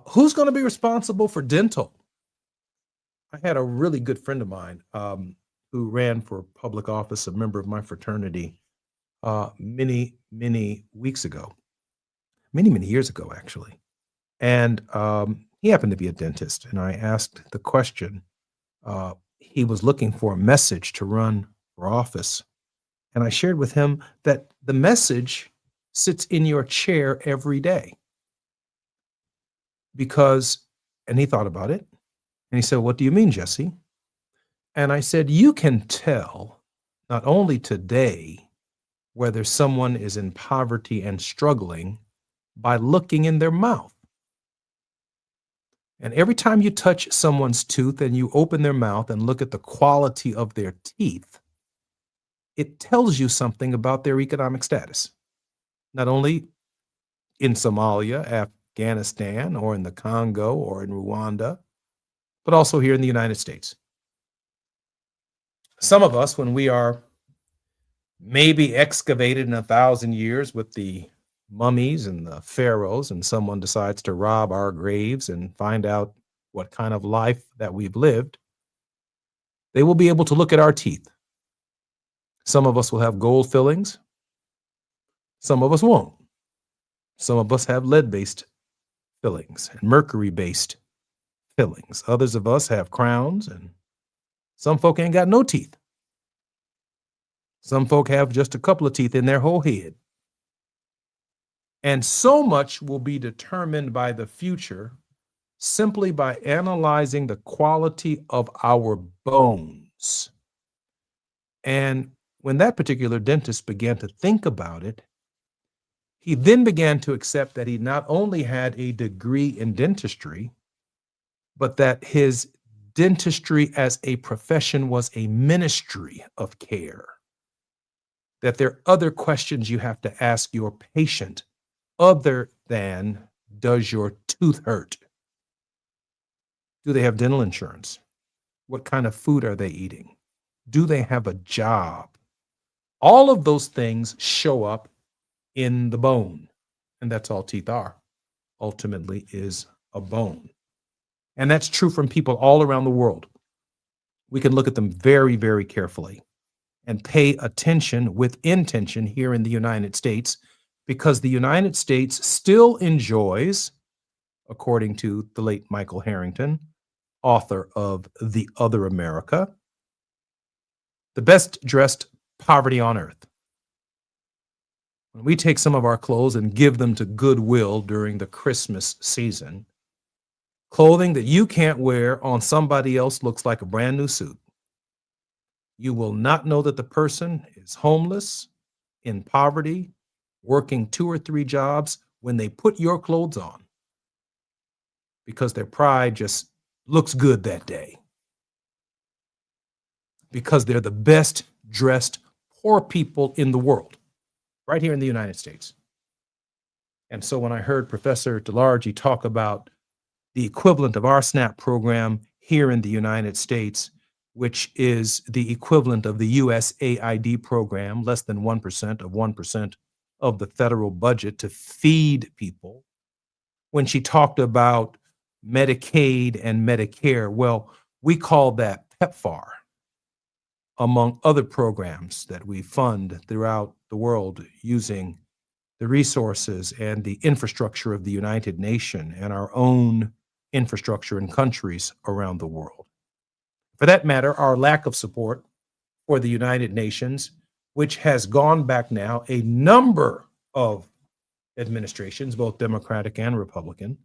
Who's going to be responsible for dental? I had a really good friend of mine who ran for public office, a member of my fraternity, many weeks ago, many years ago, actually. And he happened to be a dentist. And I asked the question, he was looking for a message to run for office. And I shared with him that the message sits in your chair every day. And he thought about it. And he said, "What do you mean, Jesse?" And I said, "You can tell not only today whether someone is in poverty and struggling by looking in their mouth. And every time you touch someone's tooth and you open their mouth and look at the quality of their teeth, it tells you something about their economic status, not only in Somalia, Afghanistan, or in the Congo, or in Rwanda, but also here in the United States. Some of us, when we are maybe excavated in 1,000 years with the mummies and the pharaohs, and someone decides to rob our graves and find out what kind of life that we've lived, they will be able to look at our teeth. Some of us will have gold fillings. Some of us won't. Some of us have lead-based fillings and mercury-based fillings. Others of us have crowns, and some folk ain't got no teeth. Some folk have just a couple of teeth in their whole head. And so much will be determined by the future simply by analyzing the quality of our bones. And when that particular dentist began to think about it, he then began to accept that he not only had a degree in dentistry, but that his dentistry as a profession was a ministry of care. That there are other questions you have to ask your patient other than, does your tooth hurt? Do they have dental insurance? What kind of food are they eating? Do they have a job? All of those things show up in the bone, and that's all teeth are. Ultimately is a bone. And that's true from people all around the world. We can look at them very, very carefully and pay attention with intention here in the United States, because the United States still enjoys, according to the late Michael Harrington, author of The Other America, the best dressed poverty on earth. When we take some of our clothes and give them to Goodwill during the Christmas season, clothing that you can't wear on somebody else looks like a brand new suit. You will not know that the person is homeless, in poverty, working 2 or 3 jobs when they put your clothes on, because their pride just looks good that day, because they're the best dressed poor people in the world, right here in the United States. And so when I heard Professor DeLargy talk about the equivalent of our SNAP program here in the United States, which is the equivalent of the USAID program, less than 1% of the federal budget to feed people. When she talked about Medicaid and Medicare, well, we call that PEPFAR, among other programs that we fund throughout the world using the resources and the infrastructure of the United Nations and our own infrastructure in countries around the world. For that matter, our lack of support for the United Nations, which has gone back now a number of administrations, both Democratic and Republican,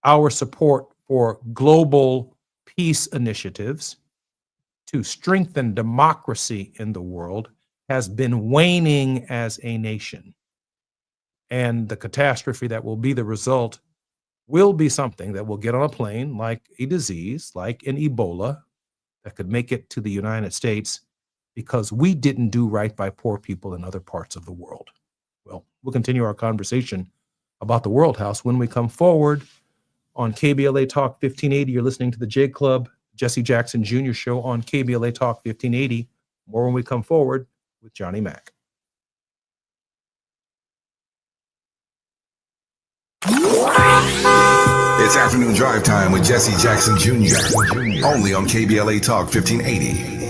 our support for global peace initiatives to strengthen democracy in the world has been waning as a nation. And the catastrophe that will be the result will be something that will get on a plane like a disease, like an Ebola, that could make it to the United States because we didn't do right by poor people in other parts of the world. Well, we'll continue our conversation about the World House when we come forward on KBLA Talk 1580. You're listening to the J Club, Jesse Jackson Jr. show on KBLA Talk 1580. More when we come forward with Johnny Mac. It's afternoon drive time with Jesse Jackson Jr. Only on KBLA Talk 1580.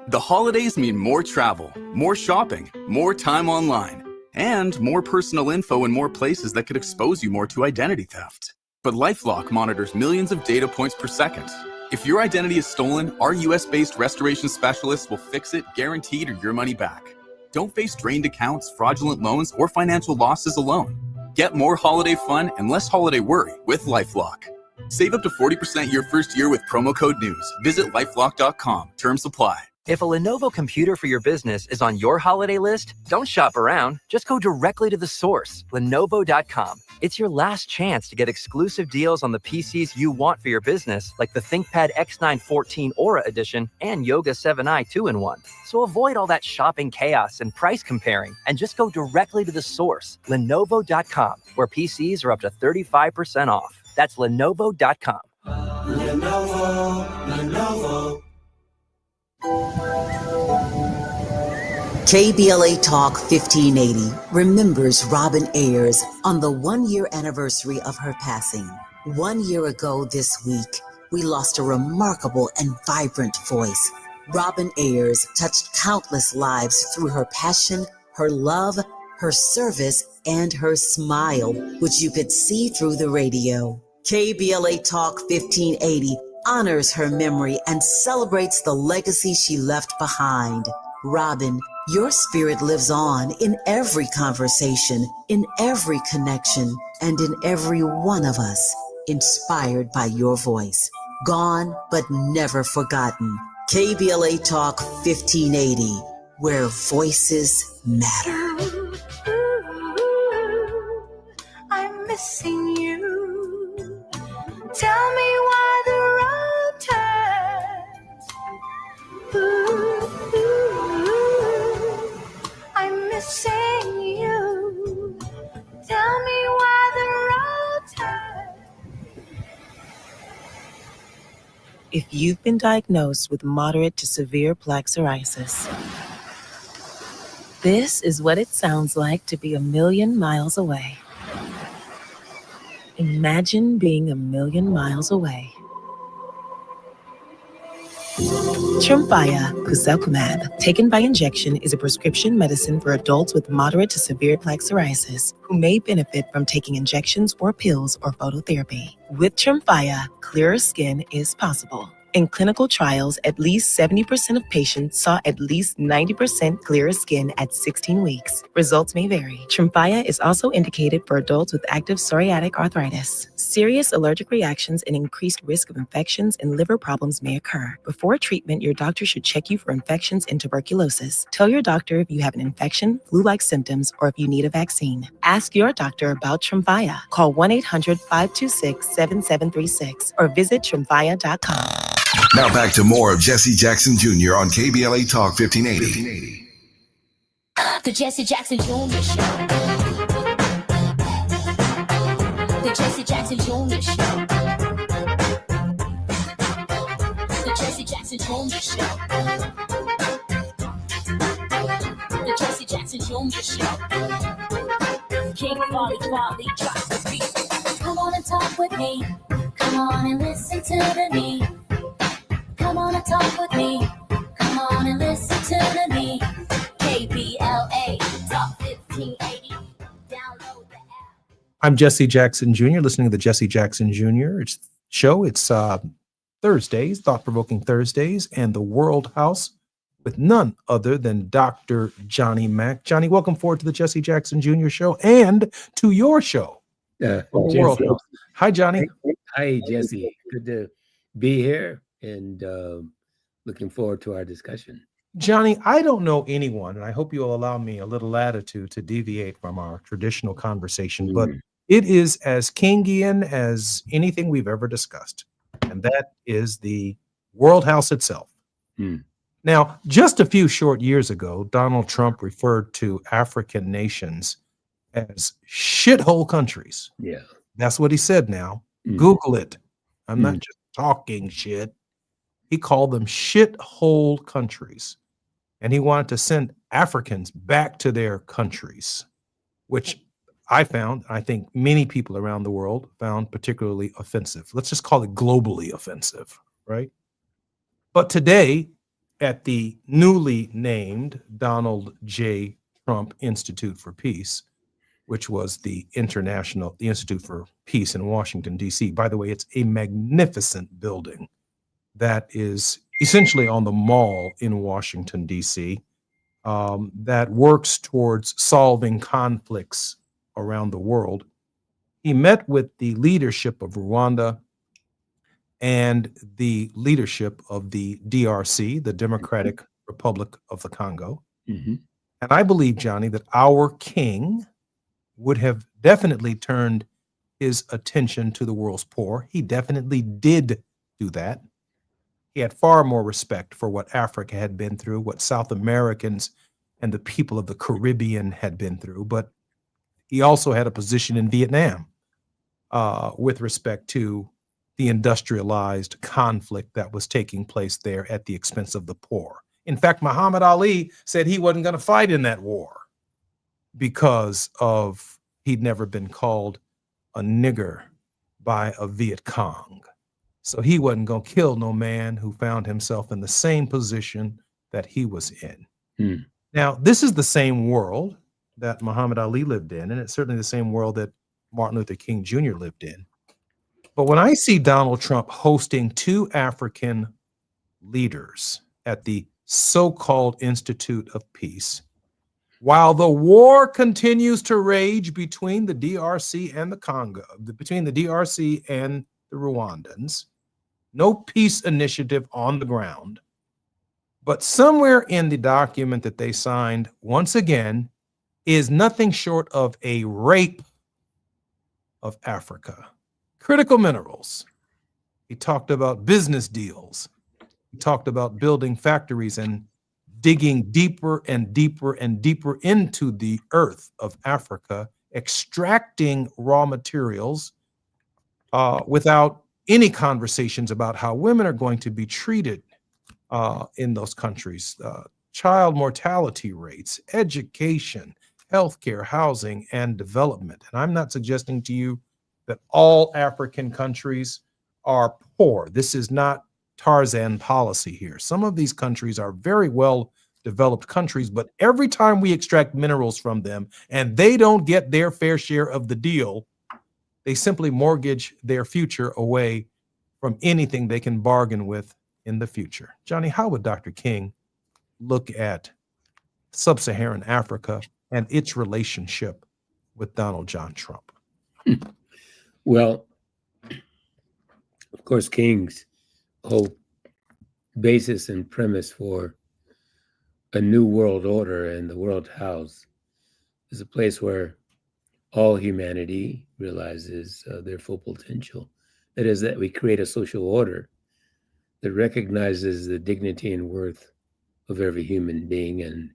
The holidays mean more travel, more shopping, more time online, and more personal info in more places that could expose you more to identity theft. But LifeLock monitors millions of data points per second. If your identity is stolen, our US-based restoration specialists will fix it, guaranteed, or your money back. Don't face drained accounts, fraudulent loans, or financial losses alone. Get more holiday fun and less holiday worry with LifeLock. Save up to 40% your first year with promo code NEWS. Visit lifelock.com. Terms apply. If a Lenovo computer for your business is on your holiday list, don't shop around. Just go directly to the source, Lenovo.com. It's your last chance to get exclusive deals on the PCs you want for your business, like the ThinkPad X9 14 Aura Edition and Yoga 7i 2-in-1. So avoid all that shopping chaos and price comparing, and just go directly to the source, Lenovo.com, where PCs are up to 35% off. That's Lenovo.com. Lenovo. KBLA Talk 1580 remembers Robin Ayers on the 1-year anniversary of her passing. 1 year ago this week, we lost a remarkable and vibrant voice. Robin Ayers touched countless lives through her passion, her love, her service, and her smile, which you could see through the radio. KBLA Talk 1580 honors her memory and celebrates the legacy she left behind. Robin, your spirit lives on in every conversation, in every connection, and in every one of us, inspired by your voice. Gone, but never forgotten. KBLA Talk 1580, where voices matter. I'm missing you. Tell me why the road turns. I'm missing you. Tell me why the road turns. If you've been diagnosed with moderate to severe plaque psoriasis, this is what it sounds like to be 1,000,000 miles away. Imagine being 1,000,000 miles away. Tremfya Guselkumab, taken by injection, is a prescription medicine for adults with moderate to severe plaque psoriasis who may benefit from taking injections or pills or phototherapy. With Tremfya, clearer skin is possible. In clinical trials, at least 70% of patients saw at least 90% clearer skin at 16 weeks. Results may vary. Tremfya is also indicated for adults with active psoriatic arthritis. Serious allergic reactions and increased risk of infections and liver problems may occur. Before treatment, your doctor should check you for infections and tuberculosis. Tell your doctor if you have an infection, flu-like symptoms, or if you need a vaccine. Ask your doctor about Tremfya. Call 1-800-526-7736 or visit tremfya.com. Now back to more of Jesse Jackson Jr. on KBLA Talk 1580. The Jesse Jackson Jr. Show. The Jesse Jackson Jr. Show. The Jesse Jackson Jr. Show. The Jesse Jackson Jr. Show. King Quality drops the beat. Come on and talk with me. Come on and listen to the me. Come on and talk with me. Come on and listen to the me. KBLA Talk 1580. Download the app. I'm Jesse Jackson Jr., listening to the Jesse Jackson Jr. show. It's Thursdays, thought-provoking Thursdays, and the World House with none other than Dr. Johnny Mac. Johnny, welcome forward to the Jesse Jackson Jr. show and to your show. World House. Hi, Johnny. Hi, Jesse. Good to be here and looking forward to our discussion. Johnny, I don't know anyone, and I hope you'll allow me a little latitude to deviate from our traditional conversation, but it is as Kingian as anything we've ever discussed, and that is the World House itself. Now, just a few short years ago, Donald Trump referred to African nations as shithole countries. Yeah. That's what he said now. Google it. I'm not just talking shit. He called them shithole countries. And he wanted to send Africans back to their countries, which I found, I think many people around the world found particularly offensive. Let's just call it globally offensive, right? But today, at the newly named Donald J. Trump Institute for Peace, which was the Institute for Peace in Washington, D.C. By the way, it's a magnificent building that is essentially on the Mall in Washington, D.C., that works towards solving conflicts around the world. He met with the leadership of Rwanda and the leadership of the DRC, the Democratic Republic of the Congo. Mhm. And I believe, Johnny, that our king would have definitely turned his attention to the world's poor. He definitely did do that. He had far more respect for what Africa had been through, what South Americans and the people of the Caribbean had been through. But he also had a position in Vietnam with respect to the industrialized conflict that was taking place there at the expense of the poor. In fact, Muhammad Ali said he wasn't going to fight in that war because of he'd never been called a nigger by a Viet Cong. So he wasn't going to kill no man who found himself in the same position that he was in. Hmm. Now, this is the same world that Muhammad Ali lived in, and it's certainly the same world that Martin Luther King Jr. lived in. But when I see Donald Trump hosting two African leaders at the so-called Institute of Peace, while the war continues to rage between the DRC and the Congo, between the DRC and the Rwandans, no peace initiative on the ground, but somewhere in the document that they signed, once again, is nothing short of a rape of Africa. Critical minerals. He talked about business deals. He talked about building factories and digging deeper and deeper and deeper into the earth of Africa, extracting raw materials without any conversations about how women are going to be treated in those countries, child mortality rates, education, healthcare, housing, and development. And I'm not suggesting to you that all African countries are poor. This is not Tarzan policy here. Some of these countries are very well developed countries, but every time we extract minerals from them and they don't get their fair share of the deal, they simply mortgage their future away from anything they can bargain with in the future. Johnny, how would Dr. King look at sub-Saharan Africa and its relationship with Donald John Trump? Well, of course, King's whole basis and premise for a new world order and the World House is a place where all humanity realizes their full potential. That is, that we create a social order that recognizes the dignity and worth of every human being and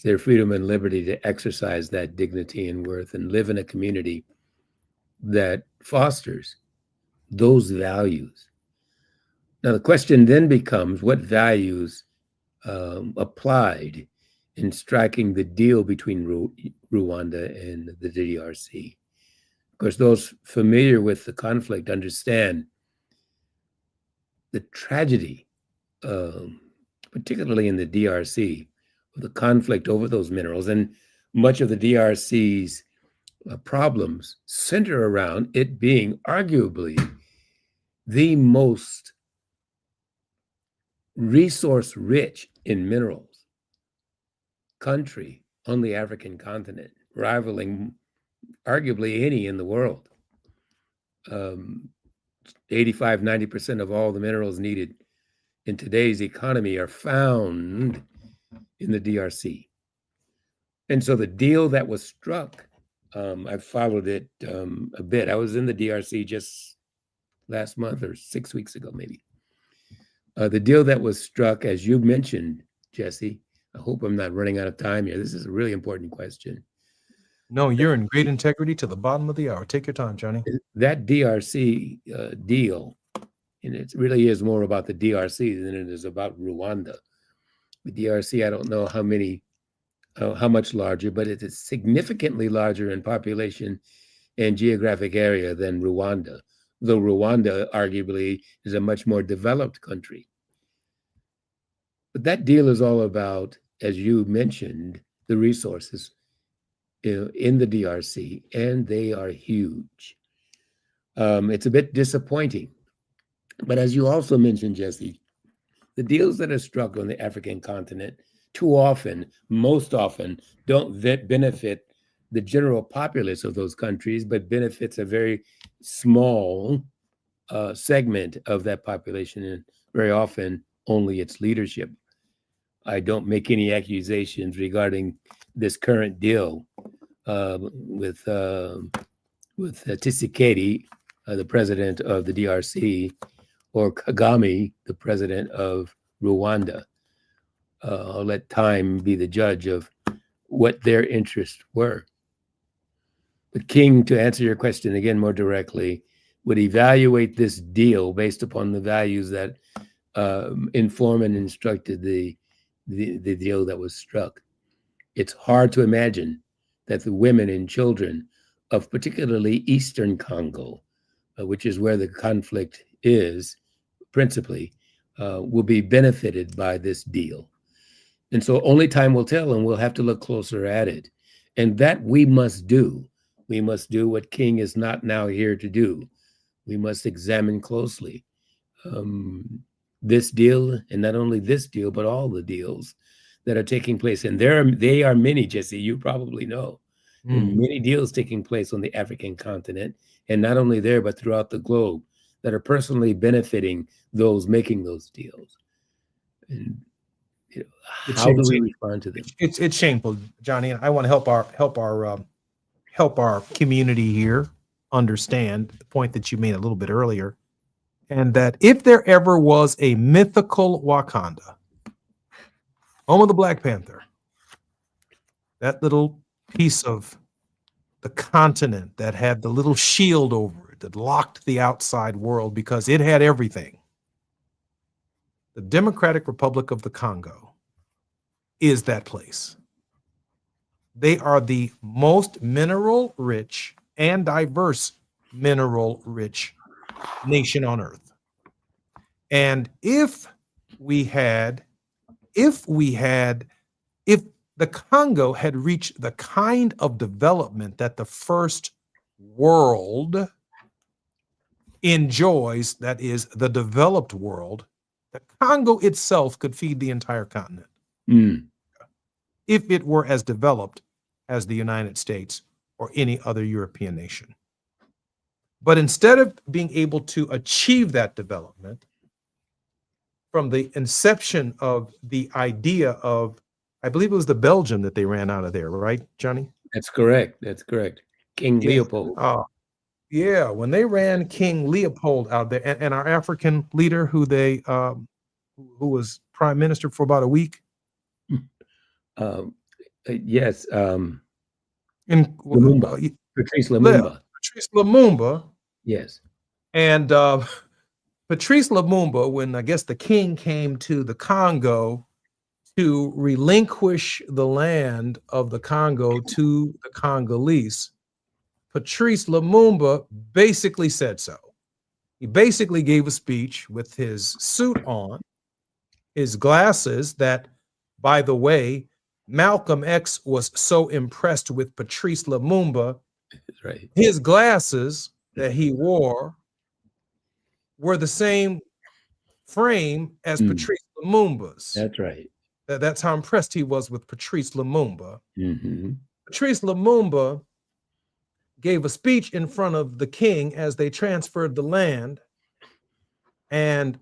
their freedom and liberty to exercise that dignity and worth and live in a community that fosters those values. Now, the question then becomes what values applied in striking the deal between Rwanda and the DRC. Of course, those familiar with the conflict understand the tragedy, particularly in the DRC, of the conflict over those minerals. And much of the DRC's problems center around it being arguably the most resource-rich in minerals country on the African continent, rivaling arguably any in the world. 85-90% of all the minerals needed in today's economy are found in the DRC. And so the deal that was struck, I followed it a bit. I was in the DRC just last month or 6 weeks ago, maybe. The deal that was struck, as you mentioned, Jesse, I hope I'm not running out of time here. This is a really important question. No, you're in great integrity to the bottom of the hour. Take your time, Johnny. That DRC deal And it really is more about the DRC than it is about Rwanda. The DRC, I don't know how much larger, but it is significantly larger in population and geographic area than Rwanda, though Rwanda arguably is a much more developed country. But that deal is all about, as you mentioned, the resources in the DRC, and they are huge. It's a bit disappointing. But as you also mentioned, Jesse, the deals that are struck on the African continent too often, most often, don't benefit the general populace of those countries, but benefits a very small segment of that population, and very often only its leadership. I don't make any accusations regarding this current deal with Tshisekedi, the president of the DRC, or Kagame, the president of Rwanda. I'll let time be the judge of what their interests were. But King, to answer your question again more directly, would evaluate this deal based upon the values that inform and instructed the deal that was struck. It's hard to imagine that the women and children of particularly Eastern Congo, which is where the conflict is principally, will be benefited by this deal. And so only time will tell, and we'll have to look closer at it. And that we must do. We must do what King is not now here to do. We must examine closely this deal, and not only this deal, but all the deals that are taking place. And they are many, Jesse, you probably know. Many deals taking place on the African continent, and not only there, but throughout the globe, that are personally benefiting those making those deals. And how do we respond to them? It's shameful, Johnny. And I want to help our community here understand the point that you made a little bit earlier, and that if there ever was a mythical Wakanda, home of the Black Panther, that little piece of the continent that had the little shield over it that locked the outside world because it had everything, the Democratic Republic of the Congo is that place. They are the most mineral rich and diverse mineral rich nation on earth. And if the Congo had reached the kind of development that the first world enjoys, that is the developed world, the Congo itself could feed the entire continent. If it were as developed as the United States or any other European nation. But instead of being able to achieve that development, from the inception of the idea of, I believe it was the Belgium that they ran out of there, right, Johnny? That's correct. That's correct. King Leopold. Yeah, when they ran King Leopold out there, and our African leader who was prime minister for about a week. Yes. Lumumba. Patrice Lumumba. Patrice Lumumba. Yes. And Patrice Lumumba, when I guess the king came to the Congo to relinquish the land of the Congo to the Congolese, Patrice Lumumba basically said so. He basically gave a speech with his suit on, his glasses that, by the way, Malcolm X was so impressed with Patrice Lumumba. That's right. His glasses that he wore were the same frame as Patrice Lumumba's. That's right. That's how impressed he was with Patrice Lumumba. Mm-hmm. Patrice Lumumba gave a speech in front of the king as they transferred the land. And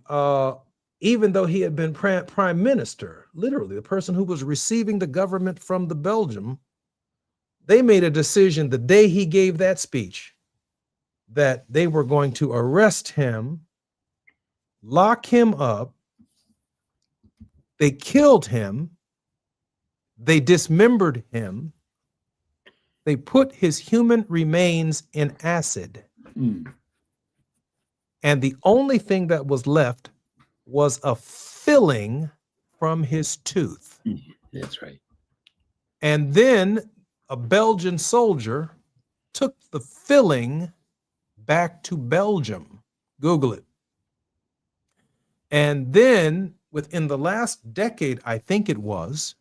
even though he had been prime minister, literally the person who was receiving the government from the Belgium, they made a decision the day he gave that speech that they were going to arrest him, lock him up. They killed him. They dismembered him. They put his human remains in acid. And the only thing that was left was a filling from his tooth. That's right. And then a Belgian soldier took the filling back to Belgium. Google it. And then within the last decade, I think it was,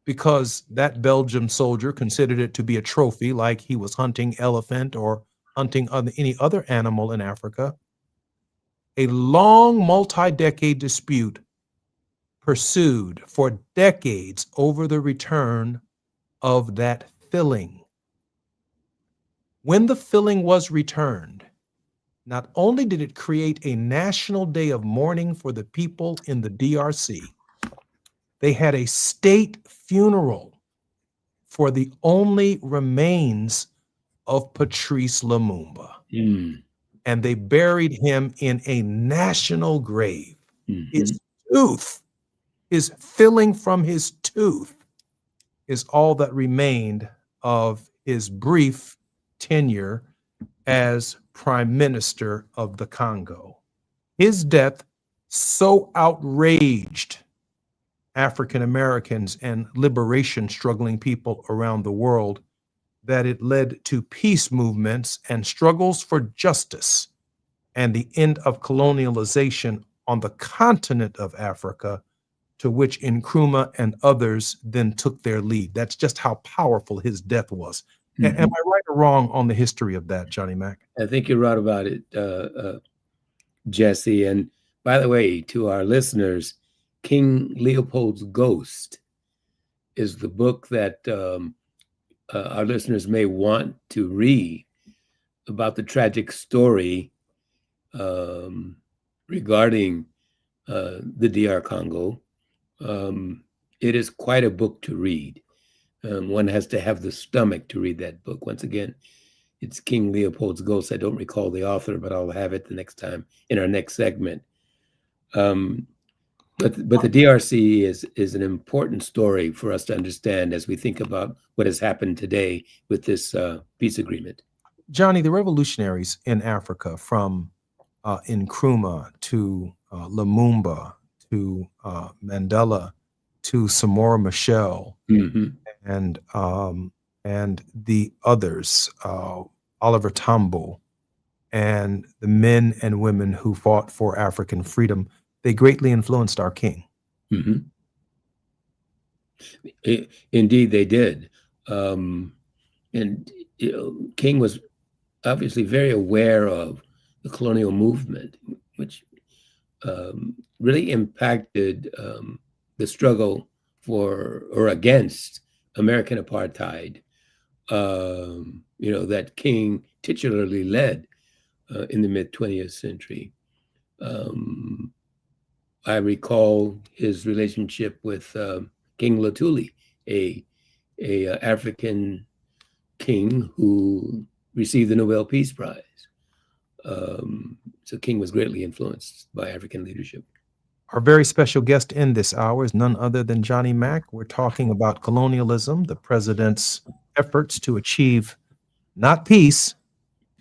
because that Belgian soldier considered it to be a trophy, like he was hunting elephant or hunting any other animal in Africa, a long multi-decade dispute pursued for decades over the return of that filling. When the filling was returned, not only did it create a national day of mourning for the people in the DRC, they had a state funeral for the only remains of Patrice Lumumba. And they buried him in a national grave. His tooth, his filling from his tooth, is all that remained of his brief tenure as Prime Minister of the Congo. His death so outraged African Americans and liberation struggling people around the world that it led to peace movements and struggles for justice and the end of colonialization on the continent of Africa, to which Nkrumah and others then took their lead. That's just how powerful his death was. Am I right or wrong on the history of that, Johnny Mac? I think you're right about it, Jesse. And by the way, to our listeners, King Leopold's Ghost is the book that our listeners may want to read about the tragic story regarding the DR Congo. It is quite a book to read. One has to have the stomach to read that book. Once again, it's King Leopold's Ghost. I don't recall the author, but I'll have it the next time in our next segment. But the DRC is an important story for us to understand as we think about what has happened today with this peace agreement. Johnny, the revolutionaries in Africa, from Nkrumah to Lumumba to Mandela to Samora Machel and the others, Oliver Tambo, and the men and women who fought for African freedom, they greatly influenced our king. Indeed, they did. And King was obviously very aware of the colonial movement, which really impacted the struggle for or against American apartheid, that King titularly led in the mid-20th century. I recall his relationship with King Lutuli, a African king who received the Nobel Peace Prize. So King was greatly influenced by African leadership. Our very special guest in this hour is none other than Johnny Mac. We're talking about colonialism, the president's efforts to achieve not peace.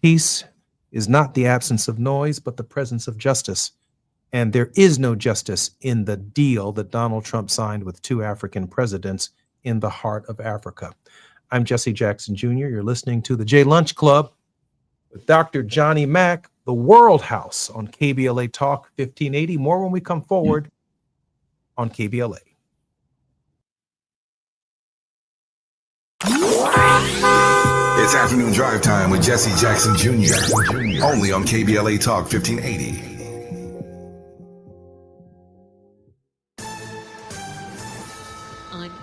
Peace is not the absence of noise, but the presence of justice. And there is no justice in the deal that Donald Trump signed with two African presidents in the heart of Africa. I'm Jesse Jackson Jr. You're listening to the J Lunch Club with Dr. Johnny Mac, the World House on KBLA Talk 1580. More when we come forward on KBLA. It's afternoon drive time with Jesse Jackson Jr. Only on KBLA Talk 1580.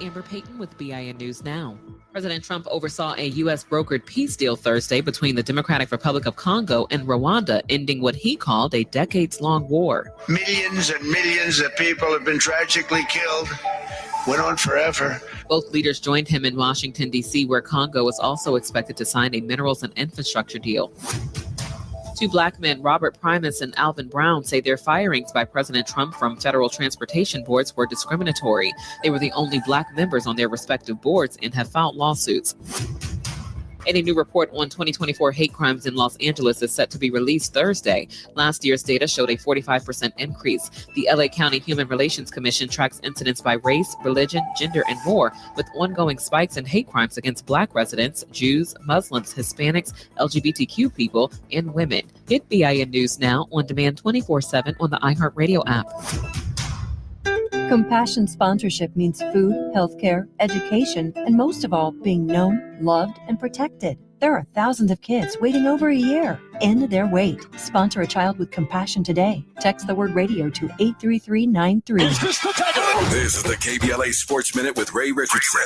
Amber Payton with BIN News Now. President Trump oversaw a U.S. brokered peace deal Thursday between the Democratic Republic of Congo and Rwanda, ending what he called a decades-long war. Millions and millions of people have been tragically killed. Went on forever. Both leaders joined him in Washington, D.C., where Congo is also expected to sign a minerals and infrastructure deal. Two black men, Robert Primus and Alvin Brown, say their firings by President Trump from federal transportation boards were discriminatory. They were the only black members on their respective boards and have filed lawsuits. And a new report on 2024 hate crimes in Los Angeles is set to be released Thursday. Last year's data showed a 45% increase. The LA County Human Relations Commission tracks incidents by race, religion, gender, and more, with ongoing spikes in hate crimes against Black residents, Jews, Muslims, Hispanics, LGBTQ people, and women. Get BIN News Now on demand 24/7 on the iHeartRadio app. Compassion sponsorship means food, healthcare, education, and most of all, being known, loved, and protected. There are thousands of kids waiting over a year. End their wait. Sponsor a child with compassion today. Text the word radio to 83393. This is the KBLA Sports Minute with Ray Richardson.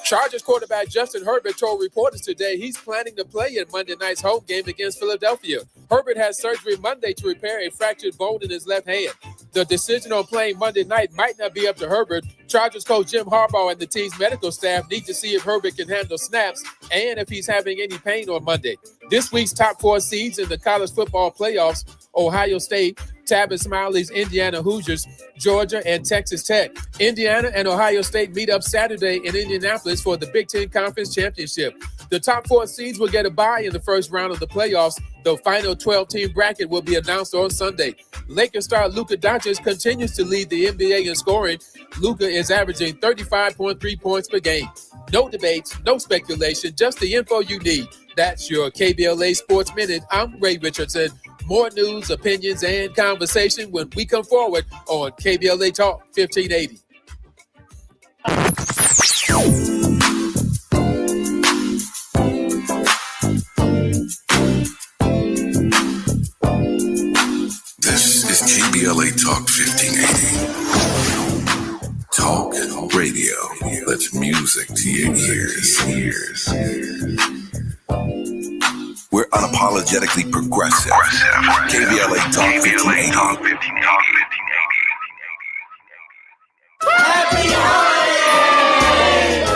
Chargers quarterback Justin Herbert told reporters today he's planning to play in Monday night's home game against Philadelphia. Herbert has surgery Monday to repair a fractured bone in his left hand. The decision on playing Monday night might not be up to Herbert. Chargers coach Jim Harbaugh and the team's medical staff need to see if Herbert can handle snaps and if he's having any pain on Monday. This week's top 4 seeds in the college football playoffs: Ohio State, Tavis Smiley's Indiana Hoosiers, Georgia, and Texas Tech. Indiana and Ohio State meet up Saturday in Indianapolis for the Big Ten Conference Championship. The top 4 seeds will get a bye in the first round of the playoffs. The final 12-team bracket will be announced on Sunday. Lakers star Luka Doncic continues to lead the NBA in scoring. Luka is averaging 35.3 points per game. No debates, no speculation, just the info you need. That's your KBLA Sports Minute. I'm Ray Richardson. More news, opinions, and conversation when we come forward on KBLA Talk 1580. This is KBLA Talk 1580. Talk radio. That's music to your ears. We're unapologetically progressive. KBLA Talk 1580.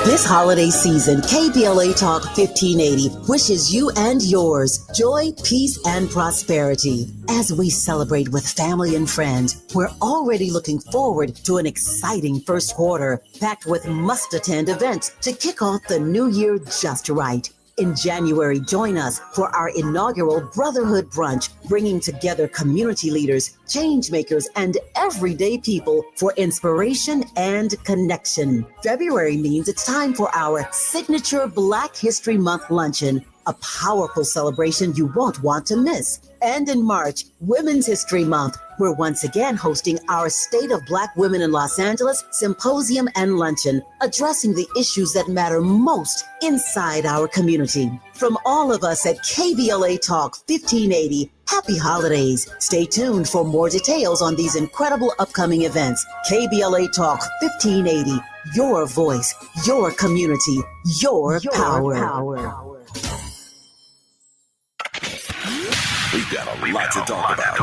This holiday season, KBLA Talk 1580 wishes you and yours joy, peace, and prosperity. As we celebrate with family and friends, we're already looking forward to an exciting first quarter, packed with must-attend events to kick off the new year just right. In January, join us for our inaugural Brotherhood Brunch, bringing together community leaders, change makers, and everyday people for inspiration and connection. February means it's time for our signature Black History Month luncheon, a powerful celebration you won't want to miss. And in March, Women's History Month, we're once again hosting our State of Black Women in Los Angeles Symposium and Luncheon, addressing the issues that matter most inside our community. From all of us at KBLA Talk 1580, happy holidays. Stay tuned for more details on these incredible upcoming events. KBLA Talk 1580, your voice, your community, your power. We've got a lot to talk about.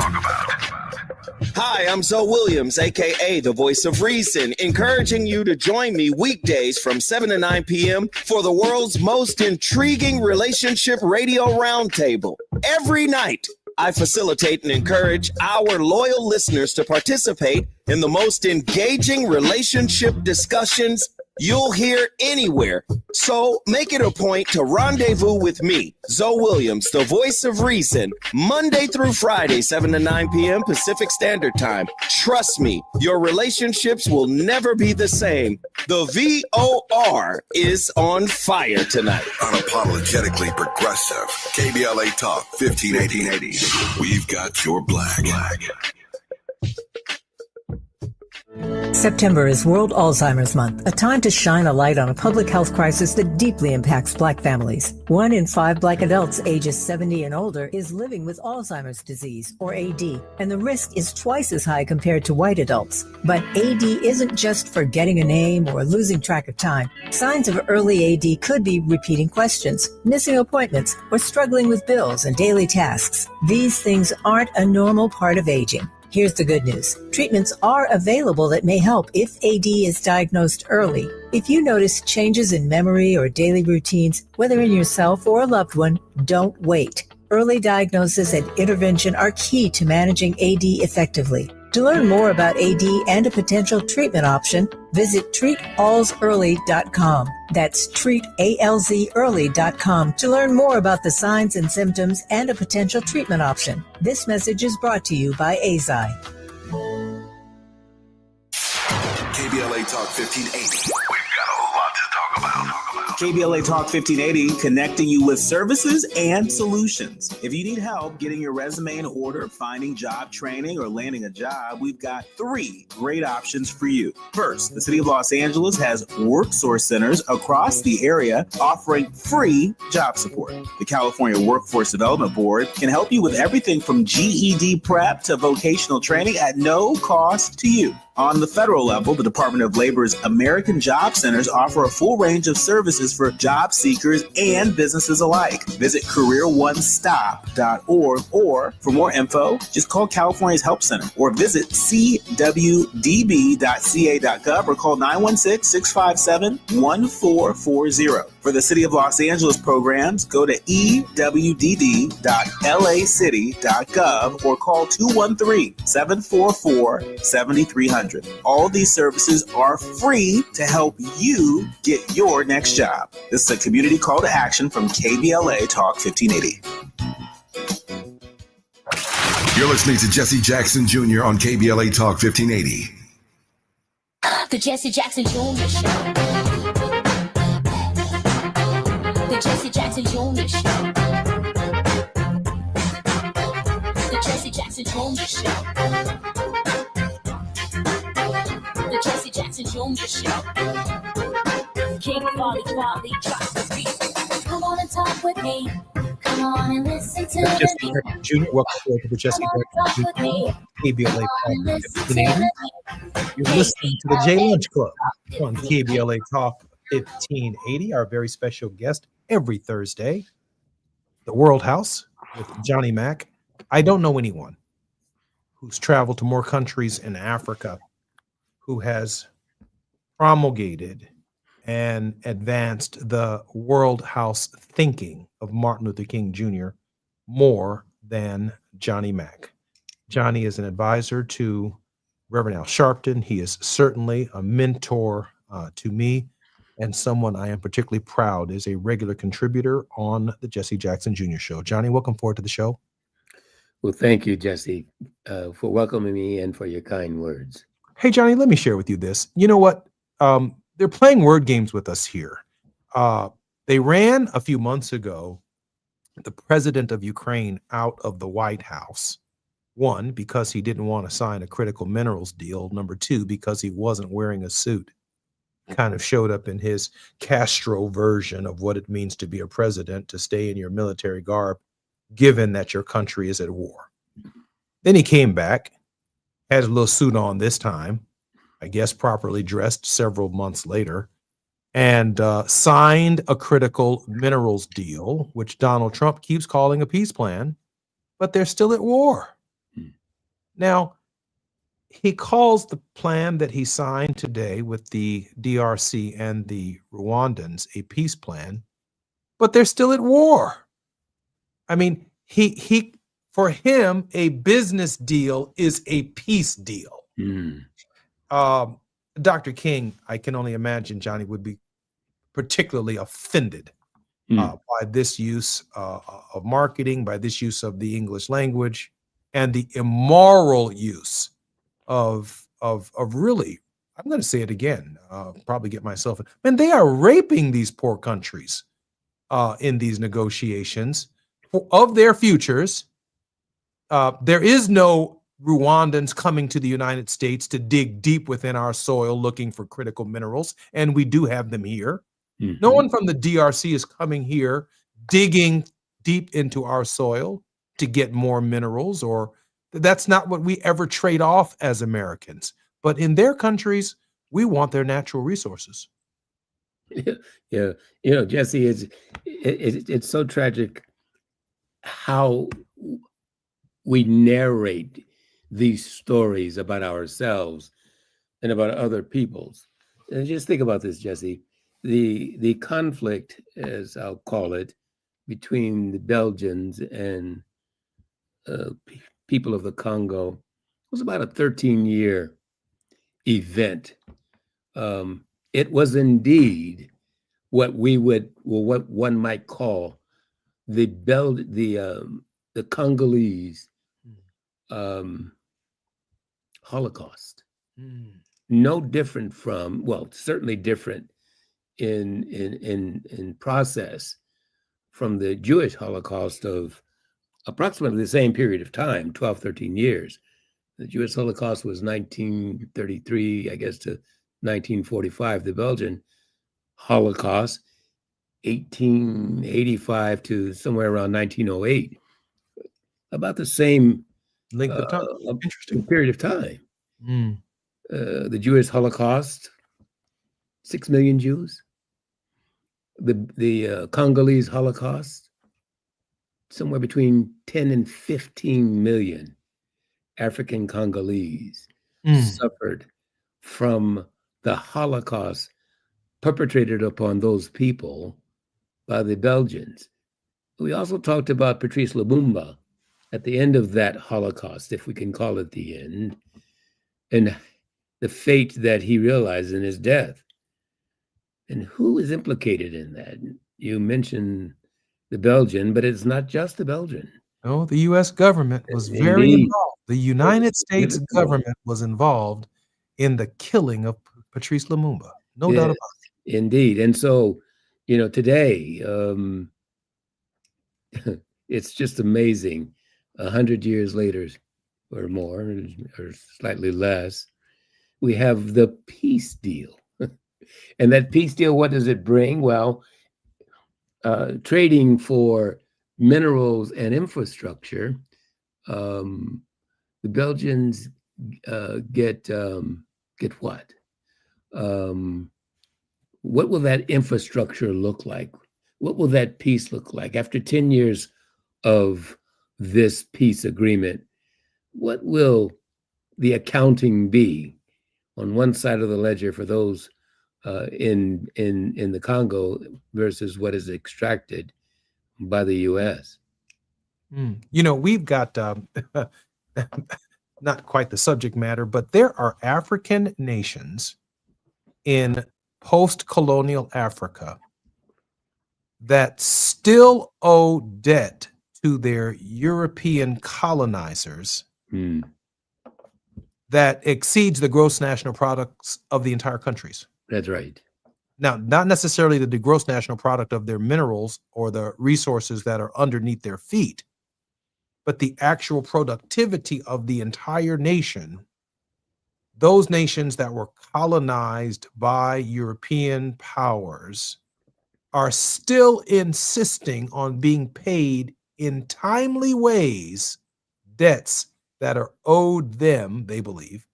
Hi, I'm Zoe Williams, aka the Voice of Reason, encouraging you to join me weekdays from 7 to 9 p.m. for the world's most intriguing relationship radio roundtable. Every night, I facilitate and encourage our loyal listeners to participate in the most engaging relationship discussions you'll hear anywhere. So make it a point to rendezvous with me, Zoe Williams, the Voice of Reason, Monday through Friday, 7 to 9 p.m. Pacific Standard Time. Trust me, your relationships will never be the same. The VOR is on fire tonight. Unapologetically progressive. KBLA Talk 1580. We've got your black. September is World Alzheimer's Month, a time to shine a light on a public health crisis that deeply impacts Black families. 1 in 5 Black adults ages 70 and older is living with Alzheimer's disease, or AD, and the risk is twice as high compared to white adults. But AD isn't just forgetting a name or losing track of time. Signs of early AD could be repeating questions, missing appointments, or struggling with bills and daily tasks. These things aren't a normal part of aging. Here's the good news. Treatments are available that may help if AD is diagnosed early. If you notice changes in memory or daily routines, whether in yourself or a loved one, don't wait. Early diagnosis and intervention are key to managing AD effectively. To learn more about AD and a potential treatment option, visit treatalsearly.com. That's treatalzearly.com to learn more about the signs and symptoms and a potential treatment option. This message is brought to you by AZI. KBLA Talk 1580. We've got a lot to talk about. KBLA Talk 1580, connecting you with services and solutions. If you need help getting your resume in order, finding job training, or landing a job, we've got 3 great options for you. First, the City of Los Angeles has WorkSource centers across the area offering free job support. The California Workforce Development Board can help you with everything from GED prep to vocational training at no cost to you. On the federal level, the Department of Labor's American Job Centers offer a full range of services for job seekers and businesses alike. Visit careeronestop.org, or for more info, just call California's Help Center or visit cwdb.ca.gov or call 916-657-1440. For the City of Los Angeles programs, go to ewdd.lacity.gov or call 213-744-7300. All these services are free to help you get your next job. This is a community call to action from KBLA Talk 1580. You're listening to Jesse Jackson Jr. on KBLA Talk 1580. The Jesse Jackson Jr. Show. The Jesse Jackson Jr. Show. The Jesse Jackson Jr. Show. The Jesse Jackson Jr. Show. King Volley drops the beat. Come on and talk with me. Come on and listen to Jesse me. Jackson Jr. Welcome to the Jesse Jackson Jr. KBLA Talk 1580. You're listening to the J Lunch Club on KBLA Talk 1580. Our very special guest every Thursday, the World House with Johnny Mack. I don't know anyone who's traveled to more countries in Africa who has promulgated and advanced the World House thinking of Martin Luther King Jr. more than Johnny Mack. Johnny is an advisor to Reverend Al Sharpton. He is certainly a mentor to me and someone I am particularly proud is a regular contributor on the Jesse Jackson Jr. Show. Johnny, welcome forward to the show. Well, thank you, Jesse, for welcoming me and for your kind words. Hey, Johnny, let me share with you this. You know what? They're playing word games with us here. They ran a few months ago the president of Ukraine out of the White House. 1, because he didn't want to sign a critical minerals deal. Number 2, because he wasn't wearing a suit. Kind of showed up in his Castro version of what it means to be a president, to stay in your military garb, given that your country is at war. Then he came back, had a little suit on this time, I guess properly dressed several months later, and signed a critical minerals deal, which Donald Trump keeps calling a peace plan, but they're still at war. Now, he calls the plan that he signed today with the DRC and the Rwandans a peace plan, but they're still at war. I mean, he for him, a business deal is a peace deal. Dr. King, I can only imagine Johnny would be particularly offended by this use of marketing, by this use of the English language, and the immoral use of really, I'm going to say it again, probably get myself, man, they are raping these poor countries in these negotiations of their futures. There is no Rwandans coming to the United States to dig deep within our soil looking for critical minerals, and we do have them here. No one from the DRC is coming here digging deep into our soil to get more minerals, or that's not what we ever trade off as Americans. But in their countries, we want their natural resources. Yeah, you know, Jesse, it's so tragic how we narrate these stories about ourselves and about other peoples. And just think about this, Jesse. The conflict, as I'll call it, between the Belgians and people of the Congo was about a 13-year event. It was indeed what one might call the Congolese Holocaust. No different from, well, certainly different in process from the Jewish Holocaust of approximately the same period of time, 12, 13 years. The Jewish Holocaust was 1933, I guess, to 1945. The Belgian Holocaust, 1885 to somewhere around 1908. About the same length of time. Interesting period of time. The Jewish Holocaust, 6 million Jews. The Congolese Holocaust, somewhere between 10 and 15 million African Congolese suffered from the Holocaust perpetrated upon those people by the Belgians. We also talked about Patrice Lumumba at the end of that Holocaust, if we can call it the end, and the fate that he realized in his death. And who is implicated in that? You mentioned the Belgian, but it's not just the Belgian. No, the U.S. government was very involved. The United States government was involved in the killing of Patrice Lumumba. No doubt about it. Indeed. And so, today, it's just amazing. 100 years later or more, or slightly less, we have the peace deal. And that peace deal, what does it bring? Well, trading for minerals and infrastructure, the Belgians get what? What will that infrastructure look like? What will that peace look like? After 10 years of this peace agreement, what will the accounting be on one side of the ledger for those in the Congo versus what is extracted by the U.S.? We've got not quite the subject matter, but there are African nations in post-colonial Africa that still owe debt to their European colonizers that exceeds the gross national products of the entire countries. That's right. Now, not necessarily the gross national product of their minerals or the resources that are underneath their feet, but the actual productivity of the entire nation. Those nations that were colonized by European powers are still insisting on being paid in timely ways debts that are owed them, they believe,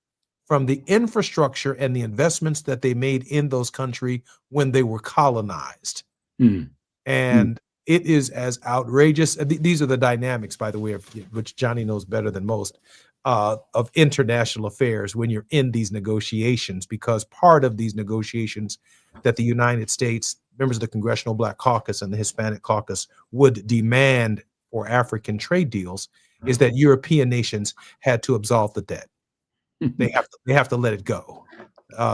from the infrastructure and the investments that they made in those countries when they were colonized. And it is as outrageous. These are the dynamics, by the way, of which Johnny knows better than most, of international affairs when you're in these negotiations, because part of these negotiations that the United States, members of the Congressional Black Caucus and the Hispanic Caucus would demand for African trade deals is that European nations had to absolve the debt. They have to let it go.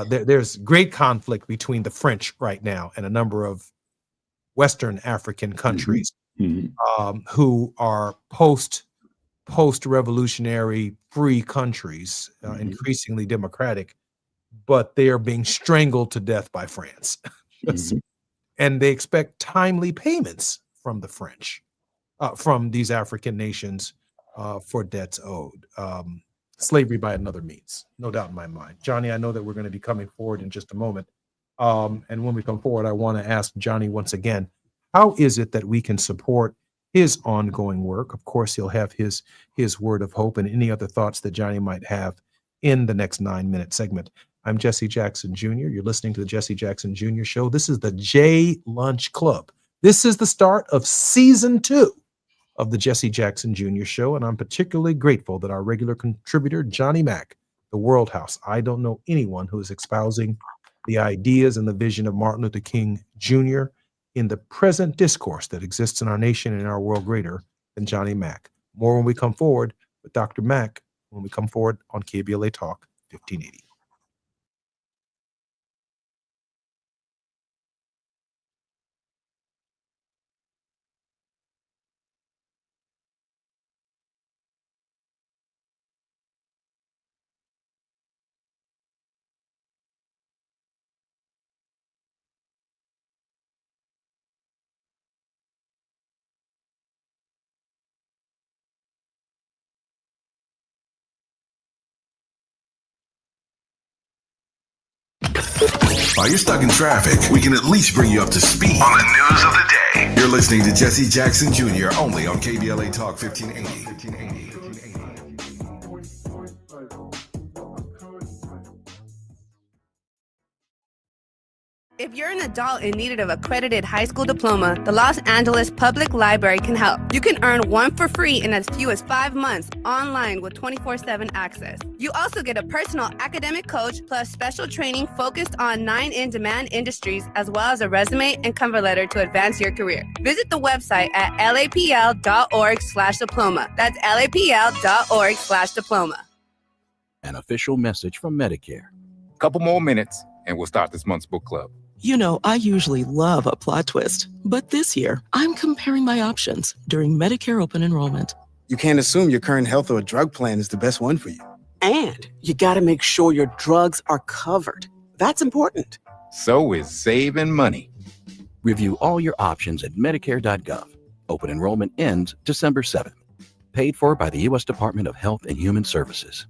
There's great conflict between the French right now and a number of Western African countries who are post-revolutionary free countries, increasingly democratic, but they are being strangled to death by France. And they expect timely payments from the French, from these African nations for debts owed. Slavery by another means, no doubt in my mind. Johnny, I know that we're going to be coming forward in just a moment. And when we come forward, I want to ask Johnny once again, how is it that we can support his ongoing work? Of course, he'll have his word of hope and any other thoughts that Johnny might have in the next 9-minute segment. I'm Jesse Jackson Jr. You're listening to the Jesse Jackson Jr. Show. This is the J Lunch Club. This is the start of season 2 of the Jesse Jackson Jr. Show, and I'm particularly grateful that our regular contributor, Johnny Mack, the World House. I don't know anyone who is espousing the ideas and the vision of Martin Luther King Jr. in the present discourse that exists in our nation and in our world greater than Johnny Mack. More when we come forward with Dr. Mack when we come forward on KBLA Talk 1580. While you're stuck in traffic, we can at least bring you up to speed on the news of the day. You're listening to Jesse Jackson Jr. only on KBLA Talk 1580. If you're an adult in need of accredited high school diploma, the Los Angeles Public Library can help. You can earn one for free in as few as 5 months online with 24/7 access. You also get a personal academic coach plus special training focused on 9 in-demand industries, as well as a resume and cover letter to advance your career. Visit the website at lapl.org/diploma. That's lapl.org/diploma. An official message from Medicare. Couple more minutes and we'll start this month's book club. You know, I usually love a plot twist, but this year I'm comparing my options during Medicare open enrollment. You can't assume your current health or drug plan is the best one for you. And you got to make sure your drugs are covered. That's important. So is saving money. Review all your options at Medicare.gov. Open enrollment ends December 7th. Paid for by the U.S. Department of Health and Human Services.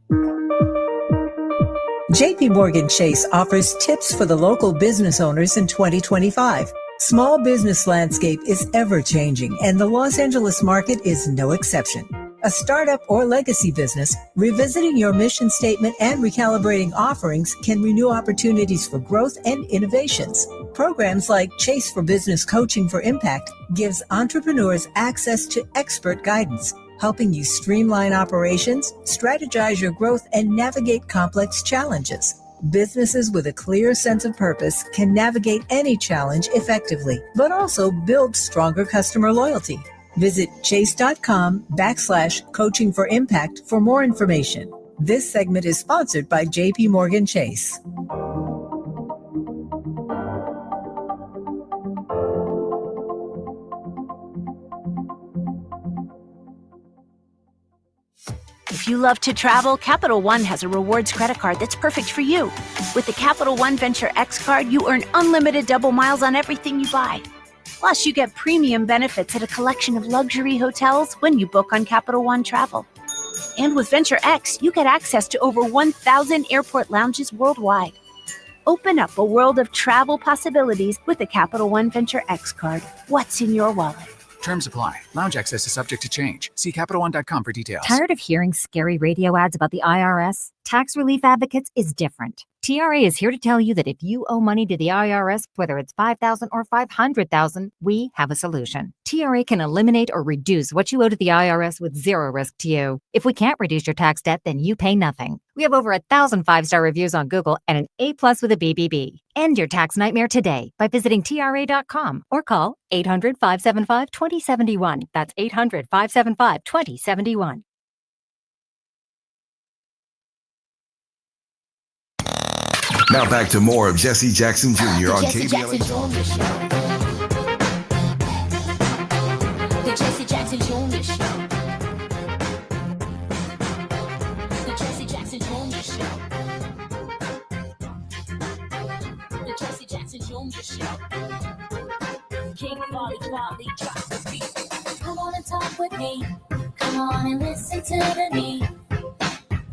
JP Morgan Chase offers tips for the local business owners in 2025. Small business landscape is ever changing, and the Los Angeles market is no exception. A startup or legacy business, revisiting your mission statement and recalibrating offerings can renew opportunities for growth and innovations. Programs like Chase for Business Coaching for Impact gives entrepreneurs access to expert guidance, helping you streamline operations, strategize your growth, and navigate complex challenges. Businesses with a clear sense of purpose can navigate any challenge effectively, but also build stronger customer loyalty. Visit chase.com/coaching for impact for more information. This segment is sponsored by JP Morgan Chase. If you love to travel, Capital One has a rewards credit card that's perfect for you. With the Capital One Venture X card, you earn unlimited double miles on everything you buy. Plus, you get premium benefits at a collection of luxury hotels when you book on Capital One Travel. And with Venture X, you get access to over 1,000 airport lounges worldwide. Open up a world of travel possibilities with the Capital One Venture X card. What's in your wallet? Terms apply. Lounge access is subject to change. See CapitalOne.com for details. Tired of hearing scary radio ads about the IRS? Tax Relief Advocates is different. TRA is here to tell you that if you owe money to the IRS, whether it's $5,000 or $500,000, we have a solution. TRA can eliminate or reduce what you owe to the IRS with zero risk to you. If we can't reduce your tax debt, then you pay nothing. We have over 1,000 5-star reviews on Google and an A+ with a BBB. End your tax nightmare today by visiting TRA.com or call 800-575-2071. That's 800-575-2071. Now back to more of Jesse Jackson Jr. on KBLA. The Jesse Jackson Jr. Show. The Jesse Jackson Jr. Show. The Jesse Jackson Jr. Show. King Volley drops the beat. Come on and talk with me. Come on and listen to me.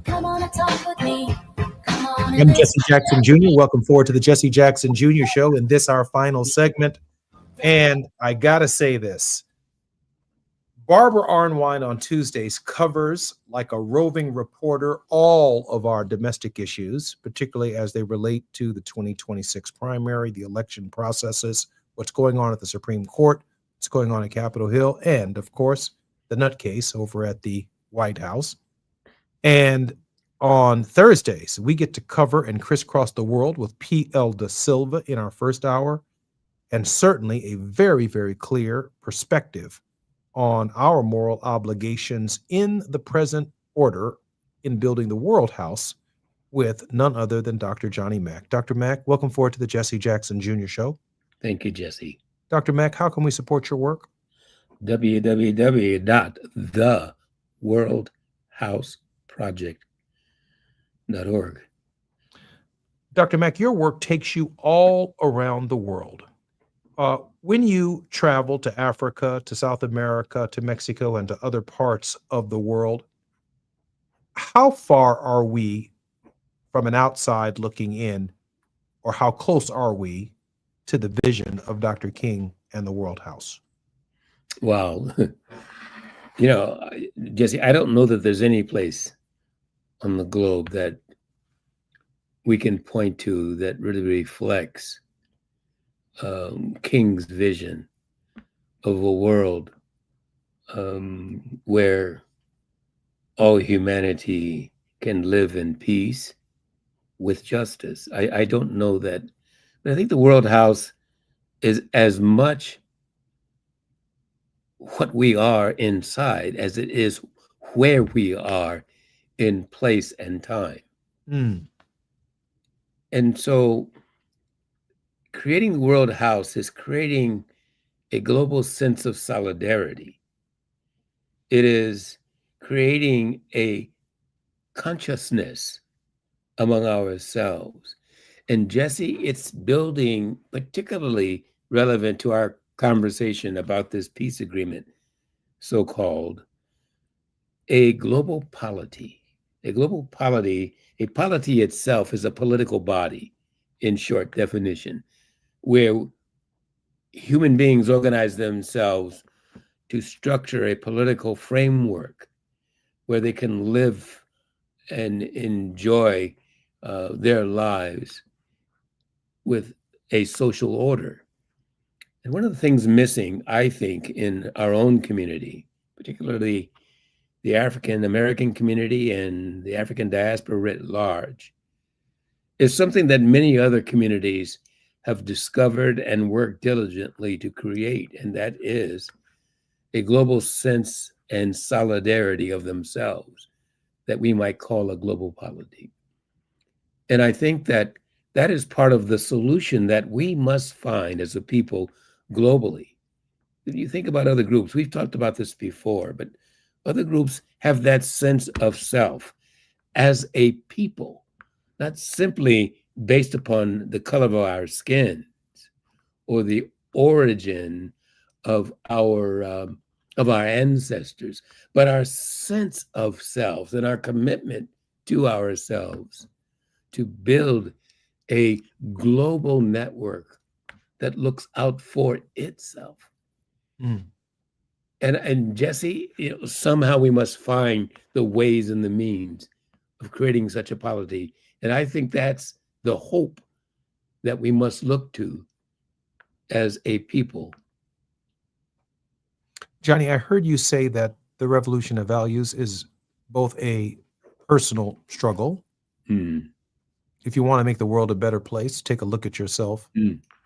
Come on and talk with me. I'm Jesse Jackson Jr. Welcome forward to the Jesse Jackson Jr. Show, and this our final segment. And I gotta say this: Barbara Arnwine on Tuesdays covers, like a roving reporter, all of our domestic issues, particularly as they relate to the 2026 primary, the election processes, what's going on at the Supreme Court, what's going on at Capitol Hill, and of course, the nutcase over at the White House. And on Thursdays, we get to cover and crisscross the world with P.L. Da Silva in our first hour, and certainly a very, very clear perspective on our moral obligations in the present order in building the World House with none other than Dr. Johnny Mack. Dr. Mack, welcome forward to the Jesse Jackson Jr. Show. Thank you, Jesse. Dr. Mack, how can we support your work? www.theworldhouseproject.org. Dr. Mack, your work takes you all around the world. When you travel to Africa, to South America, to Mexico, and to other parts of the world, how far are we from an outside looking in, or how close are we to the vision of Dr. King and the World House? Wow. Jesse, I don't know that there's any place on the globe that we can point to that really reflects King's vision of a world where all humanity can live in peace with justice. I don't know that, but I think the World House is as much what we are inside as it is where we are in place and time. And so creating the World House is creating a global sense of solidarity. It is creating a consciousness among ourselves. And Jesse, it's building, particularly relevant to our conversation about this peace agreement, so-called, a global polity. A global polity, a polity itself is a political body, in short definition, where human beings organize themselves to structure a political framework where they can live and enjoy their lives with a social order. And one of the things missing, I think, in our own community, particularly the African American community and the African diaspora writ large, is something that many other communities have discovered and worked diligently to create, and that is a global sense and solidarity of themselves that we might call a global polity. And I think that that is part of the solution that we must find as a people globally. If you think about other groups, we've talked about this before, but other groups have that sense of self as a people, not simply based upon the color of our skins or the origin of our ancestors, but our sense of self and our commitment to ourselves to build a global network that looks out for itself. And Jesse, somehow we must find the ways and the means of creating such a polity. And I think that's the hope that we must look to as a people. Johnny, I heard you say that the revolution of values is both a personal struggle. If you want to make the world a better place, take a look at yourself,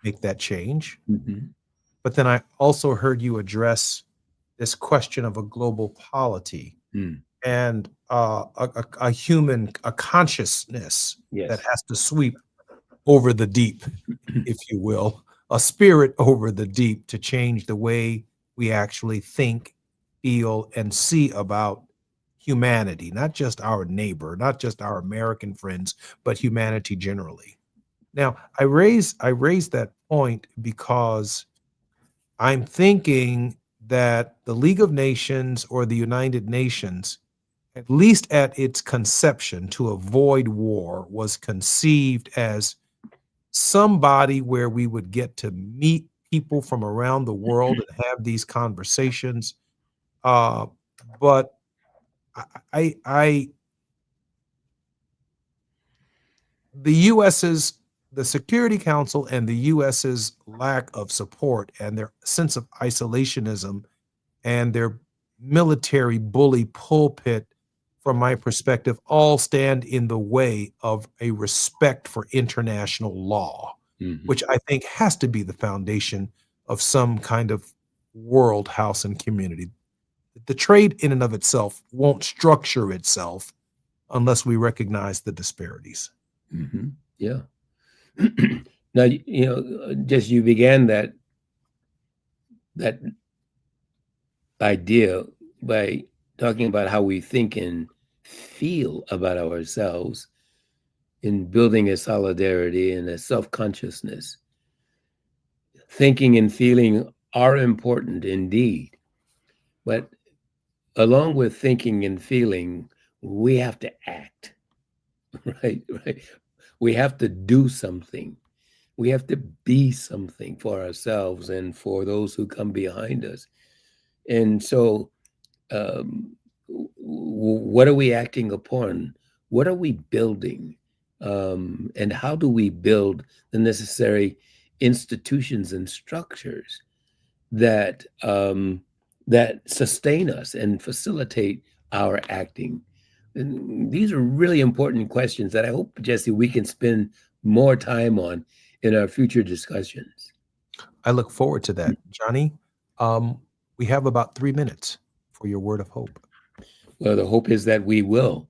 make that change. But then I also heard you address this question of a global polity and a human, a consciousness that has to sweep over the deep, if you will, a spirit over the deep to change the way we actually think, feel, and see about humanity, not just our neighbor, not just our American friends, but humanity generally. Now, I raise that point because I'm thinking that the League of Nations or the United Nations, at least at its conception to avoid war, was conceived as somebody where we would get to meet people from around the world and have these conversations. But the Security Council and the US's lack of support and their sense of isolationism and their military bully pulpit, from my perspective, all stand in the way of a respect for international law, which I think has to be the foundation of some kind of world house and community. The trade in and of itself won't structure itself unless we recognize the disparities. Mm-hmm. Yeah. Now, just you began that idea by talking about how we think and feel about ourselves in building a solidarity and a self-consciousness. Thinking and feeling are important indeed, but along with thinking and feeling, we have to act, right? We have to do something. We have to be something for ourselves and for those who come behind us. And so, what are we acting upon? What are we building? And how do we build the necessary institutions and structures that that sustain us and facilitate our acting? And these are really important questions that I hope, Jesse, we can spend more time on in our future discussions. I look forward to that. Johnny, we have about 3 minutes for your word of hope. Well, the hope is that we will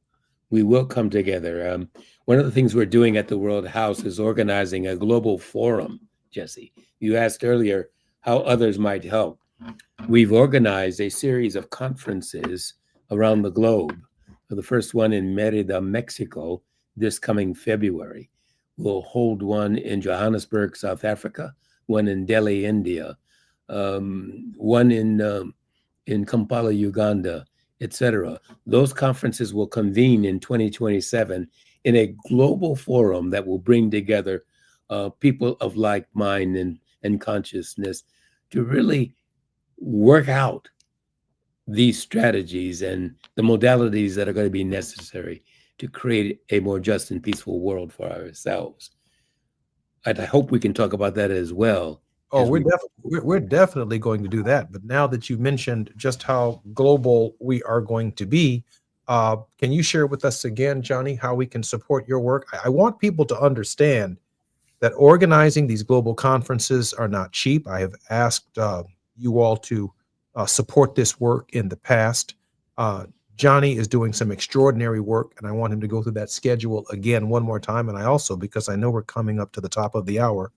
come together. One of the things we're doing at the World House is organizing a global forum, Jesse. You asked earlier how others might help. We've organized a series of conferences around the globe. The first one in Merida, Mexico, this coming February. We'll hold one in Johannesburg, South Africa, one in Delhi, India, one in Kampala, Uganda, etc. Those conferences will convene in 2027 in a global forum that will bring together people of like mind and consciousness to really work out these strategies and the modalities that are going to be necessary to create a more just and peaceful world for ourselves. And I hope we can talk about that as well. Oh, we're definitely going to do that. But now that you mentioned just how global we are going to be, can you share with us again, Johnny, how we can support your work? I want people to understand that organizing these global conferences are not cheap. I have asked you all to support this work in the past. Johnny is doing some extraordinary work, and I want him to go through that schedule again one more time. And I also, because I know we're coming up to the top of the hour,